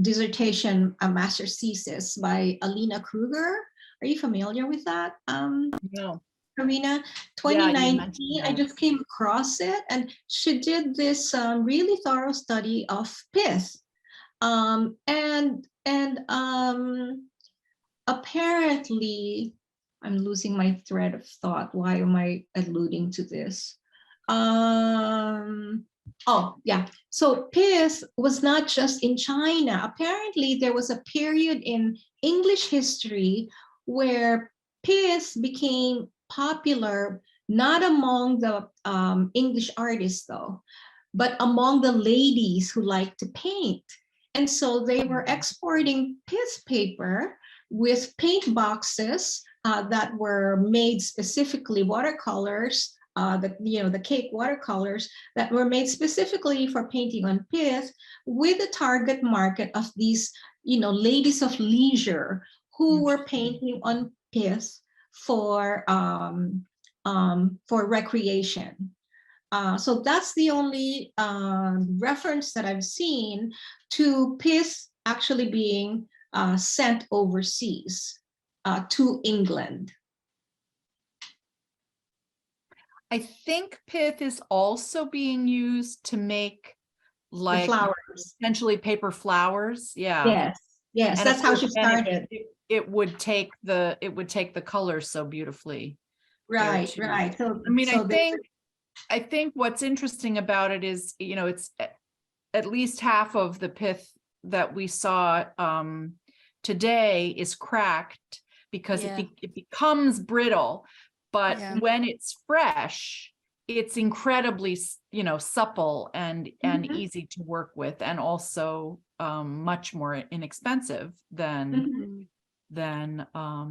dissertation, a master's thesis by Alina Kruger. Are you familiar with that? No. Karina, 2019, I just came across it, and she did this really thorough study of pith. And apparently, I'm losing my thread of thought. Why am I alluding to this? So pith was not just in China. Apparently, there was a period in English history where pith became popular, not among the English artists, though, but among the ladies who like to paint. And so they were exporting pith paper with paint boxes that were made specifically, watercolors, the cake watercolors that were made specifically for painting on pith, with a target market of these, ladies of leisure who were painting on pith for recreation. So that's the only reference that I've seen to pith actually being sent overseas to England. I think pith is also being used to make like flowers, essentially paper flowers. Yeah. Yes, and that's how she started. It would take the colors so beautifully. Right. So I mean, I think what's interesting about it is, it's at least half of the pith that we saw today is cracked because it becomes brittle, but when it's fresh, it's incredibly, supple and easy to work with, and also much more inexpensive than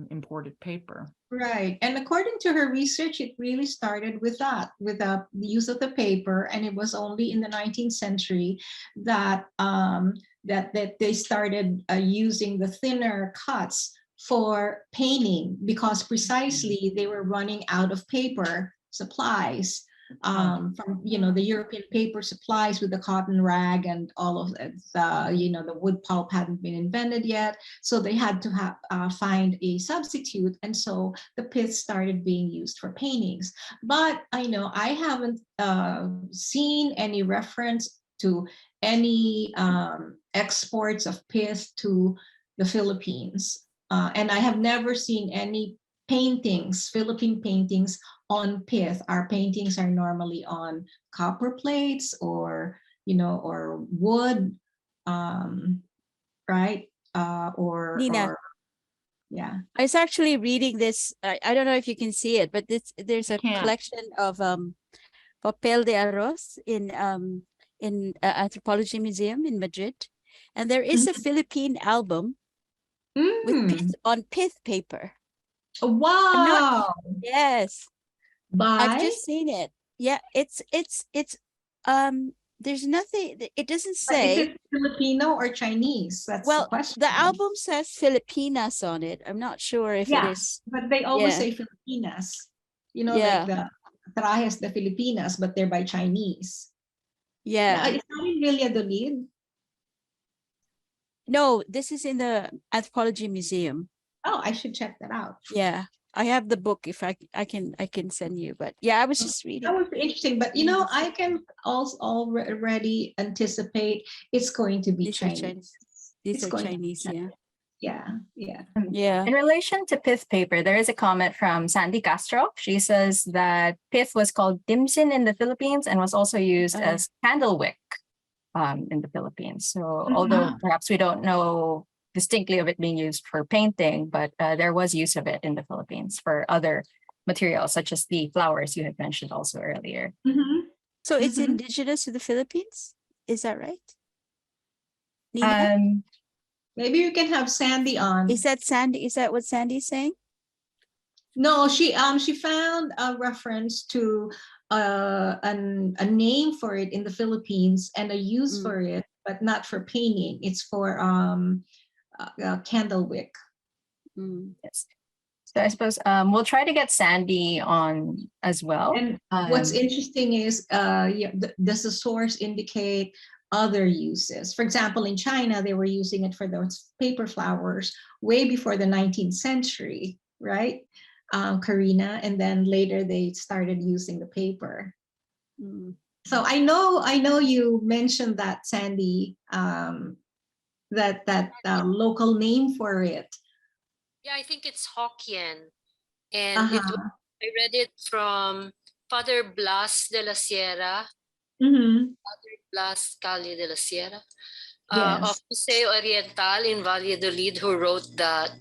imported paper. Right. And according to her research, it really started with that, with the use of the paper. And it was only in the 19th century that that they started using the thinner cuts for painting, because precisely they were running out of paper supplies from the European paper supplies with the cotton rag and all of it. The wood pulp hadn't been invented yet, so they had to find a substitute, and so the pith started being used for paintings. But I haven't seen any reference to any exports of pith to the Philippines, and I have never seen any paintings, Philippine paintings on pith. Our paintings are normally on copper plates or wood, right? Nina, yeah. I was actually reading this. I don't know if you can see it, but there's a collection of papel de arroz in Anthropology Museum in Madrid, and there is a Philippine album with pith paper. Wow. Yes, I've By, just seen it. Yeah, it's there's nothing, it doesn't but is say. it Filipino or Chinese? That's the Well, question. the album says Filipinas on it. I'm not sure if it Yeah, is. but they always Yeah, say Filipinas. You know, like yeah, the Trajes de Filipinas, but they're by Chinese. Now, yeah. is that really a lead? No, this is in the Anthropology Museum. Oh, I should check that out. Yeah, I have the book. If I can send you. But yeah, I was just That reading. would be interesting, but you know, I can also already anticipate it's going to be These are Chinese. Chinese. These It's are going to be Chinese. Yeah, Chinese. Yeah, yeah. yeah. In relation to pith paper, there is a comment from Sandy Castro. She says that pith was called dimsin in the Philippines and was also used Oh. as candlewick in the Philippines. So although Mhm. perhaps we don't know distinctly of it being used for painting, but there was use of it in the Philippines for other materials, such as the flowers you had mentioned also earlier. Mhm. So it's Mhm. indigenous to the Philippines. Is that right, Nina? Um, Maybe you can have Sandy on. Is that Sandy? Is that what Sandy's saying? No, she found a reference to a name for it in the Philippines and a use for it, but not for painting. It's for candlewick. yes. So I suppose we'll try to get Sandy on as well. And what's interesting is does the source indicate other uses? For example, in China, they were using it for those paper flowers way before the 19th century, right? Karina, and then later they started using the paper. So I know you mentioned that, Sandy, that local name for it. Yeah, I think it's Hokkien. And Uh-huh. I read it from Father Blas de la Sierra, Mm-hmm. Blas Calle de la Sierra, of Yes. Museo Oriental in Valladolid, who wrote that.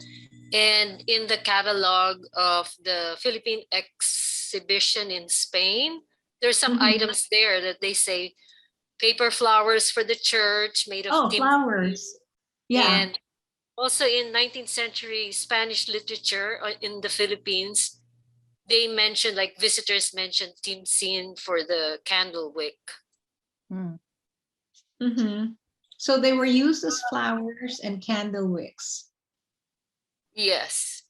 And in the catalog of the Philippine exhibition in Spain, there's some Mhm. items there that they say paper flowers for the church made of Oh, tin. flowers. Yeah. And also in 19th century Spanish literature in the Philippines, they mentioned, like visitors mentioned, timsin for the candle wick. Mm-hmm. So they were used as flowers and candle wicks. Yes.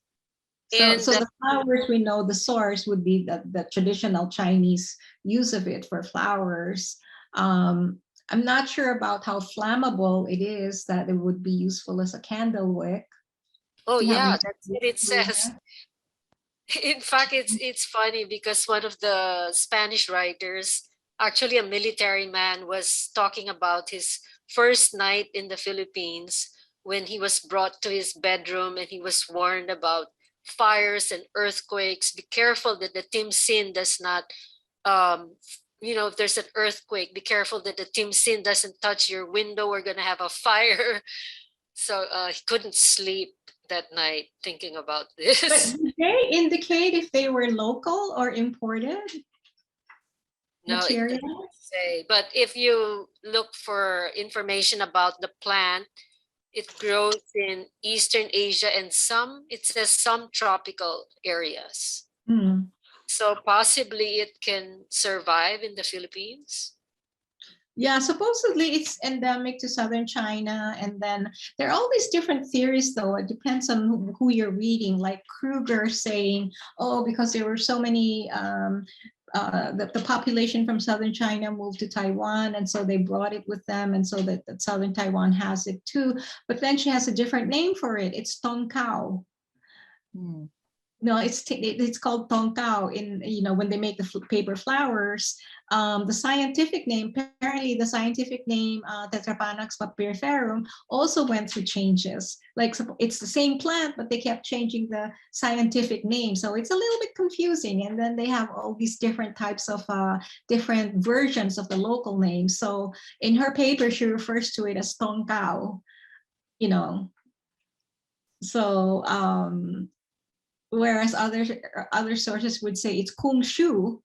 So, And so the flowers, we know the source would be the traditional Chinese use of it for flowers. I'm not sure about how flammable it is that it would be useful as a candle wick. oh Do you have yeah, any that's what it idea? says. In fact, it's funny because one of the Spanish writers, actually a military man, was talking about his first night in the Philippines when he was brought to his bedroom and he was warned about fires and earthquakes. Be careful that the timsin does not, if there's an earthquake, be careful that the timsin doesn't touch your window. We're gonna have a fire. So he couldn't sleep that night thinking about But this. did they indicate if they were local or imported No, it material? doesn't say. But if you look for information about the plant, it grows in Eastern Asia and it says some tropical areas. Hmm. So possibly it can survive in the Philippines. Yeah, supposedly it's endemic to southern China. And then there are all these different theories, though. It depends on who you're reading, like Kruger saying, oh, because there were so many, the population from southern China moved to Taiwan, and so they brought it with them, and so that southern Taiwan has it too. But then she has a different name for it. It's Tong Kao. No, it's called tongkao in, when they make the paper flowers. The scientific name, apparently the scientific name, Tetrapanax papyriferum, also went through changes. Like it's the same plant, but they kept changing the scientific name. So it's a little bit confusing. And then they have all these different types of different versions of the local name. So in her paper, she refers to it as tongkao, So whereas other sources would say it's kung shu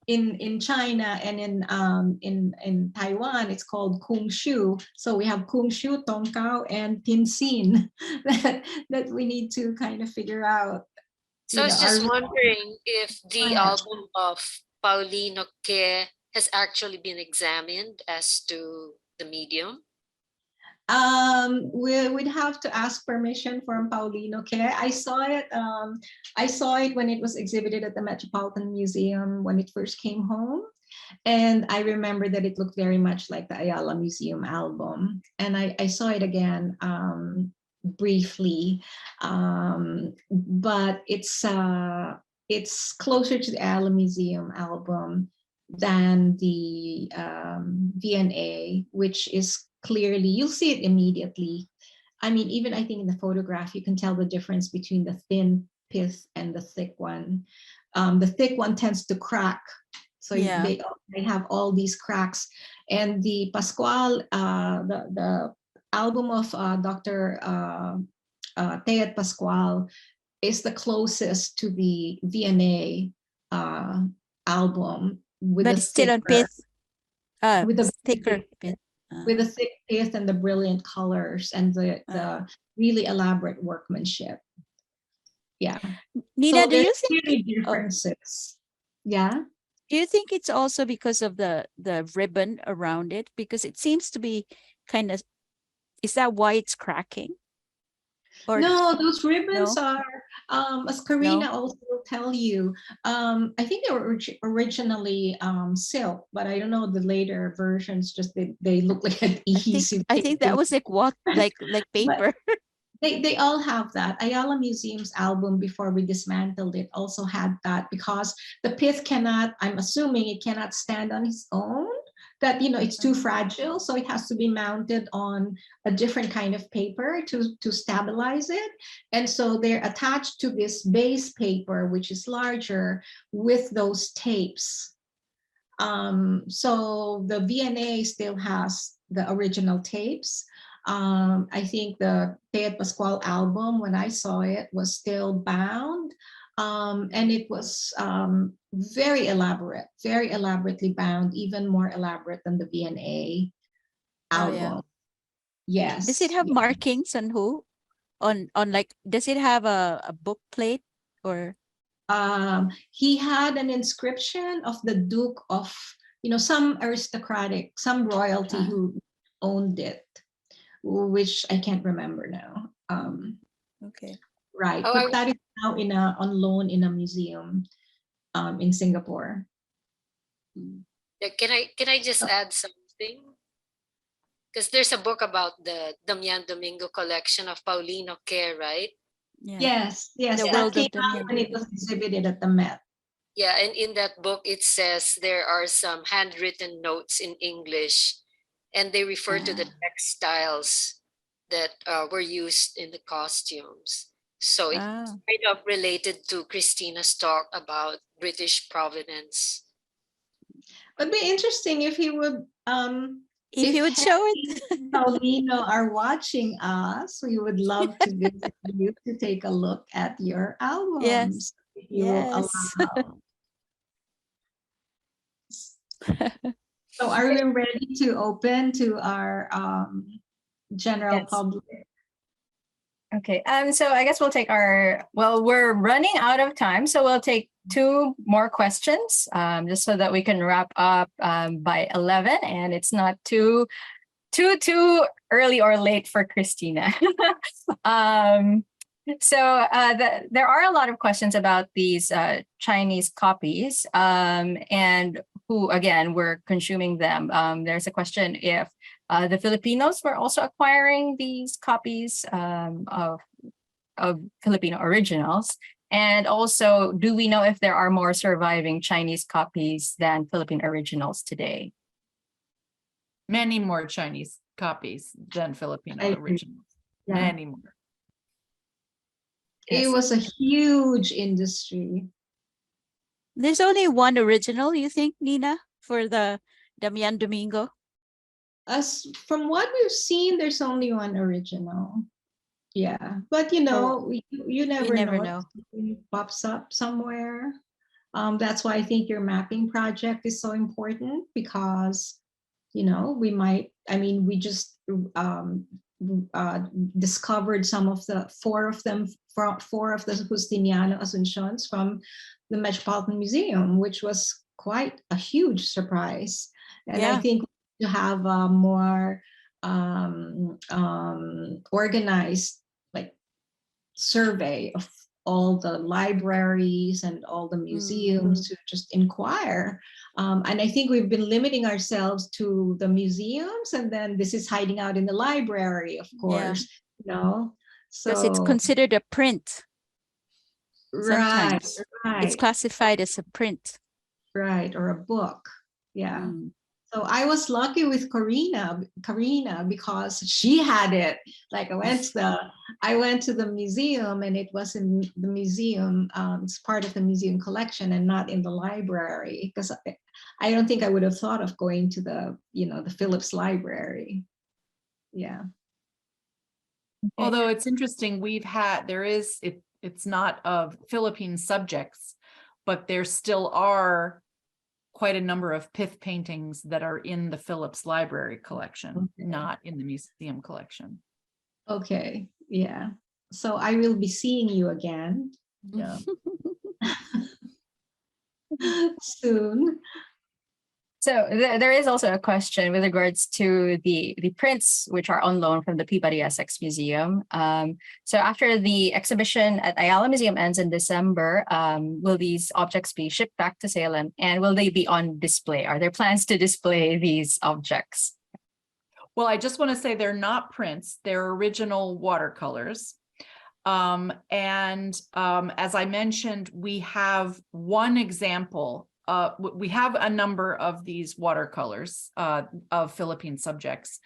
in China, and in Taiwan it's called kung shu. So we have kung shu, tongkao, and tinsin that we need to kind of figure out So I was just wondering if the ahead. album of Paulino Que has actually been examined as to the medium. We'd have to ask permission from Paulino Que. I saw it. I saw it when it was exhibited at the Metropolitan Museum when it first came home. And I remember that it looked very much like the Ayala Museum album. And I saw it again briefly, but it's closer to the Ayala Museum album than the V&A, which is clearly, you'll see it immediately. I mean, even I think in the photograph, you can tell the difference between the thin pith and the thick one. The thick one tends to crack. So they have all these cracks. And the Pascual, the album of Dr. Teat Pascual is the closest to the V&A album. With but the still on pith. with the thicker pith. With the thick pith and the brilliant colors and the really elaborate workmanship. Yeah. Nina, so do you there's think really differences? Yeah. Do you think it's also because of the ribbon around it? Because it seems to be kind of, is that why it's cracking? Or no, those ribbons no? are, as Karina also will tell you, I think they were originally silk, but I don't know the later versions. Just they look like adhesive. I think that was like what, like paper. They all have that. Ayala Museum's album before we dismantled it also had that, because the pith cannot, I'm assuming it cannot stand on its own, that, you know, it's too fragile. So it has to be mounted on a different kind of paper to stabilize it. And so they're attached to this base paper, which is larger, with those tapes. So the V&A still has the original tapes. I think the Teat Pascual album, when I saw it, was still bound. And it was very elaborately bound, even more elaborate than the V&A album. Yes. Does it have markings on who? On like, does it have a book plate or? He had an inscription of the Duke of, you know, some aristocratic, some royalty who owned it, which I can't remember now. Okay. Right, but that is now on loan in a museum in Singapore. Can I just add something? Because there's a book about the Damian Domingo collection of Paulino Que, right? Yeah. Yes, The that World came of out when it was exhibited at the Met. Yeah, and in that book it says there are some handwritten notes in English, and they refer to the textiles that were used in the costumes. So it's kind of related to Christina's talk about British provenance. It'd be interesting if he would if you would show it. Paulino are watching us, we would love to visit you to take a look at your albums. Yes. If you will allow. So are we ready to open to our general public? Okay, so I guess we'll take we're running out of time, so we'll take 2 more questions, just so that we can wrap up by 11, and it's not too early or late for Christina. There are a lot of questions about these Chinese copies, and who, again, were consuming them. There's a question if the Filipinos were also acquiring these copies of Filipino originals. And also, do we know if there are more surviving Chinese copies than Philippine originals today? Many more Chinese copies than Filipino originals. Yeah. Many more. It was a huge industry. There's only one original, you think, Nina, for the Damian Domingo? As from what we've seen, there's only one original. Yeah, but you know, you never know. It pops up somewhere. That's why I think your mapping project is so important, because, you know, we just discovered some of the 4 four of the Justiniano Asuncions from the Metropolitan Museum, which was quite a huge surprise. And I Yeah. think to have a more organized survey of all the libraries and all the museums to just inquire. And I think we've been limiting ourselves to the museums, and then this is hiding out in the library, of course, you know. Because it's So considered a print. right, Sometimes right, it's classified as a print. right, or a book. Yeah. Mm. So I was lucky with Karina because she had it. Like I went to the museum, and it was in the museum. It's part of the museum collection and not in the library, because I don't think I would have thought of going to the Phillips Library. Yeah. Although it's interesting, it's not of Philippine subjects, but there still are quite a number of pith paintings that are in the Phillips Library collection, not in the museum collection. Okay, yeah. So I will be seeing you again. Yeah. Soon. So there is also a question with regards to the prints which are on loan from the Peabody Essex Museum. So after the exhibition at Ayala Museum ends in December, will these objects be shipped back to Salem, and will they be on display? Are there plans to display these objects? Well, I just want to say they're not prints, they're original watercolors. As I mentioned, we have one example. We have a number of these watercolors of Philippine subjects,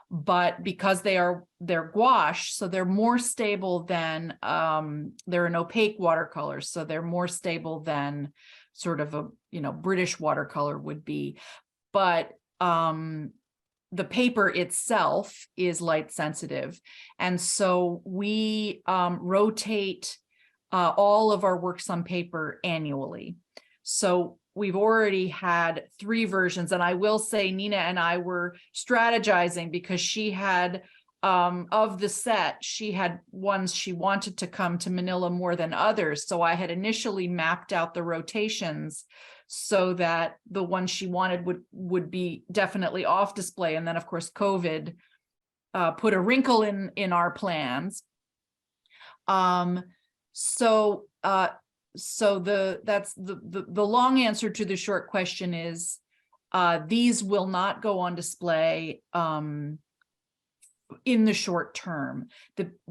but because they're gouache, so they're more stable than they're an opaque watercolor, so they're more stable than sort of a British watercolor would be. But the paper itself is light sensitive, and so we rotate all of our works on paper annually. So we've already had 3 versions, and I will say Nina and I were strategizing because she had, of the set, she had ones she wanted to come to Manila more than others. So I had initially mapped out the rotations so that the one she wanted would be definitely off display. And then of course, COVID put a wrinkle in our plans. So that's the long answer to the short question is these will not go on display in the short term.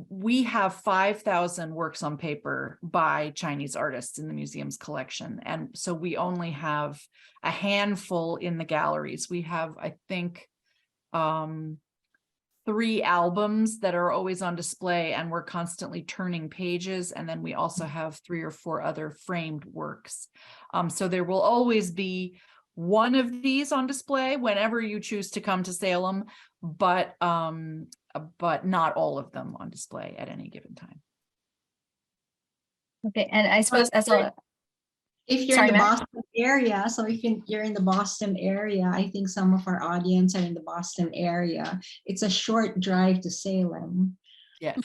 We have 5,000 works on paper by Chinese artists in the museum's collection, and so we only have a handful in the galleries. We have, I think, 3 albums that are always on display, and we're constantly turning pages. And then we also have 3 or 4 other framed works. So there will always be one of these on display whenever you choose to come to Salem, but not all of them on display at any given time. Okay, and I suppose if you're Sorry, in the ma'am? Boston area, so if you're in the Boston area, I think some of our audience are in the Boston area. It's a short drive to Salem. Yes.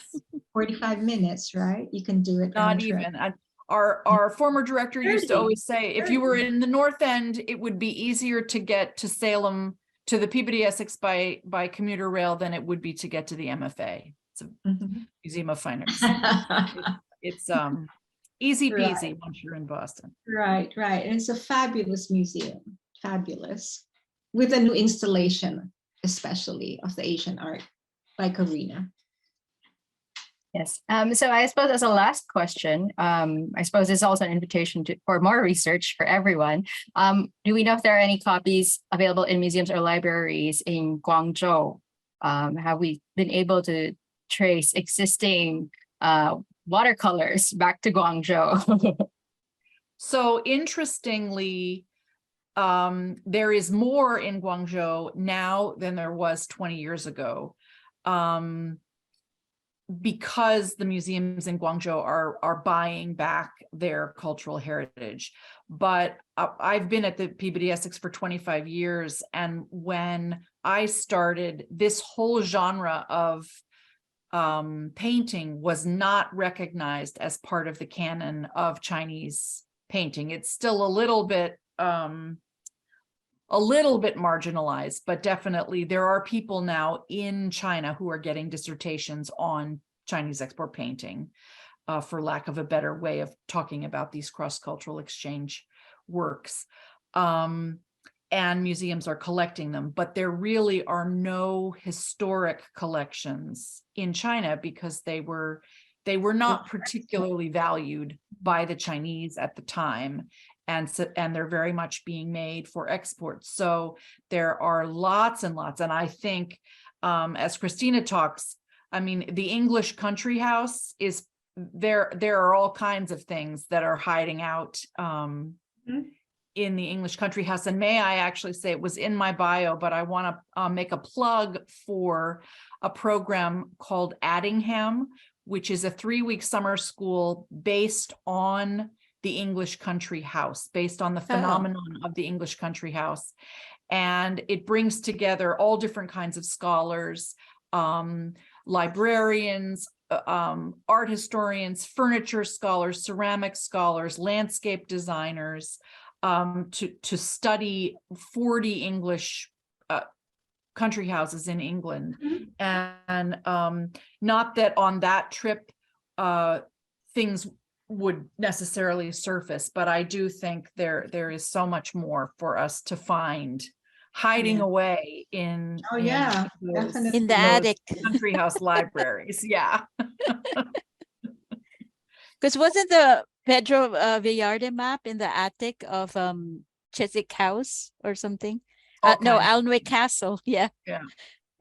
45 minutes, right? You can do it. Not even. Our former director used to 30. always say, if you were in the North End, it would be easier to get to Salem, to the Peabody Essex by commuter rail than it would be to get to the MFA. It's a Museum of Fine Arts. It's easy peasy once you're in Boston. Right. And it's a fabulous museum, fabulous, with a new installation, especially of the Asian art by Karina. Yes. So I suppose as a last question, I suppose it's also an invitation for more research for everyone. Do we know if there are any copies available in museums or libraries in Guangzhou? Have we been able to trace existing watercolors back to Guangzhou? So interestingly, there is more in Guangzhou now than there was 20 years ago. Because the museums in Guangzhou are buying back their cultural heritage. But I've been at the Peabody Essex for 25 years. And when I started, this whole genre of painting was not recognized as part of the canon of Chinese painting. It's still a little bit marginalized, but definitely there are people now in China who are getting dissertations on Chinese export painting, for lack of a better way of talking about these cross-cultural exchange works. And museums are collecting them, but there really are no historic collections in China because they were not particularly valued by the Chinese at the time. And they're very much being made for export. So there are lots and lots. And I think, as Christina talks, I mean, the English country house is there. There are all kinds of things that are hiding out in the English country house. And may I actually say, it was in my bio, but I want to make a plug for a program called Addingham, which is a 3-week summer school based on the English country house, based on the phenomenon of the English country house. And it brings together all different kinds of scholars, librarians, art historians, furniture scholars, ceramic scholars, landscape designers, to study 40 English country houses in England. And not that on that trip things would necessarily surface, but I do think there is so much more for us to find hiding away in definitely. In the attic. country house libraries. Yeah. Because wasn't the Pedro Villarde map in the attic of Chiswick House or something? No, Alnwick Castle. Yeah. Yeah.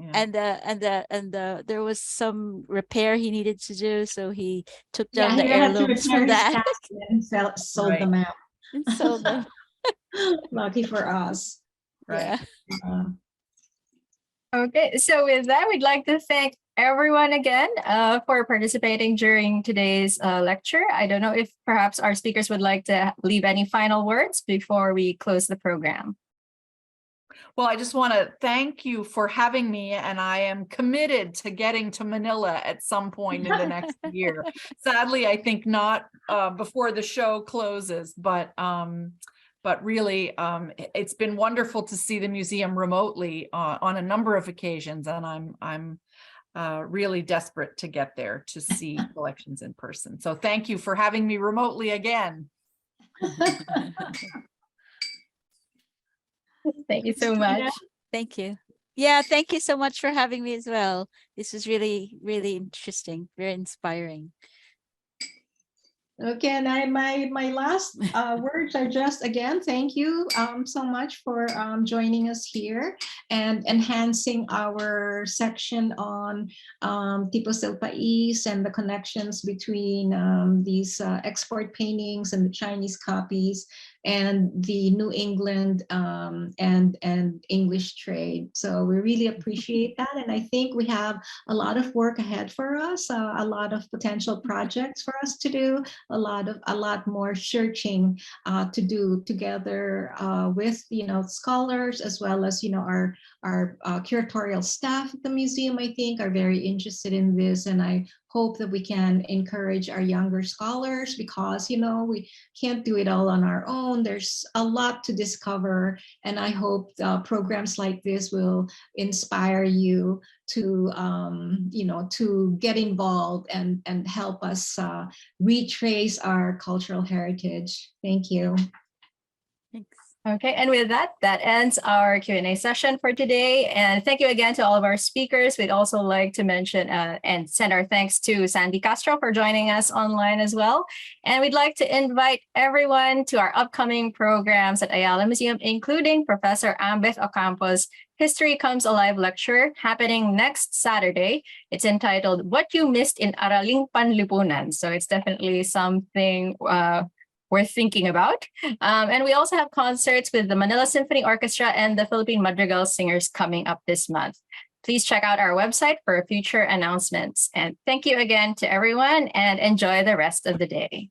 And there was some repair he needed to do, so he took down the heirlooms from that and sold them out. and sold them. Lucky for us. Right. Yeah. Okay, so with that, we'd like to thank everyone again for participating during today's lecture. I don't know if perhaps our speakers would like to leave any final words before we close the program. Well, I just want to thank you for having me, and I am committed to getting to Manila at some point in the next year. Sadly, I think not before the show closes, but really, it's been wonderful to see the museum remotely on a number of occasions, and I'm really desperate to get there to see collections in person. So thank you for having me remotely again. Thank you so much. Thank you. Yeah, thank you so much for having me as well. This was really, really interesting, very inspiring. Okay, and my last words are just, again, thank you so much for joining us here and enhancing our section on Tipos del Pais and the connections between these export paintings and the Chinese copies and the New England and English trade. So we really appreciate that. And I think we have a lot of work ahead for us, a lot of potential projects for us to do, a lot more searching to do together with scholars, as well as our curatorial staff at the museum. I think are very interested in this, and I hope that we can encourage our younger scholars, because we can't do it all on our own. There's a lot to discover, and I hope programs like this will inspire you to to get involved and help us retrace our cultural heritage. Thank you. Thanks. Okay, and with that ends our Q&A session for today. And thank you again to all of our speakers. We'd also like to mention and send our thanks to Sandy Castro for joining us online as well. And we'd like to invite everyone to our upcoming programs at Ayala Museum, including Professor Ambeth Ocampo's History Comes Alive lecture happening next Saturday. It's entitled What You Missed in Araling Panlipunan. So it's definitely something worth thinking about. And we also have concerts with the Manila Symphony Orchestra and the Philippine Madrigal Singers coming up this month. Please check out our website for future announcements. And thank you again to everyone, and enjoy the rest of the day.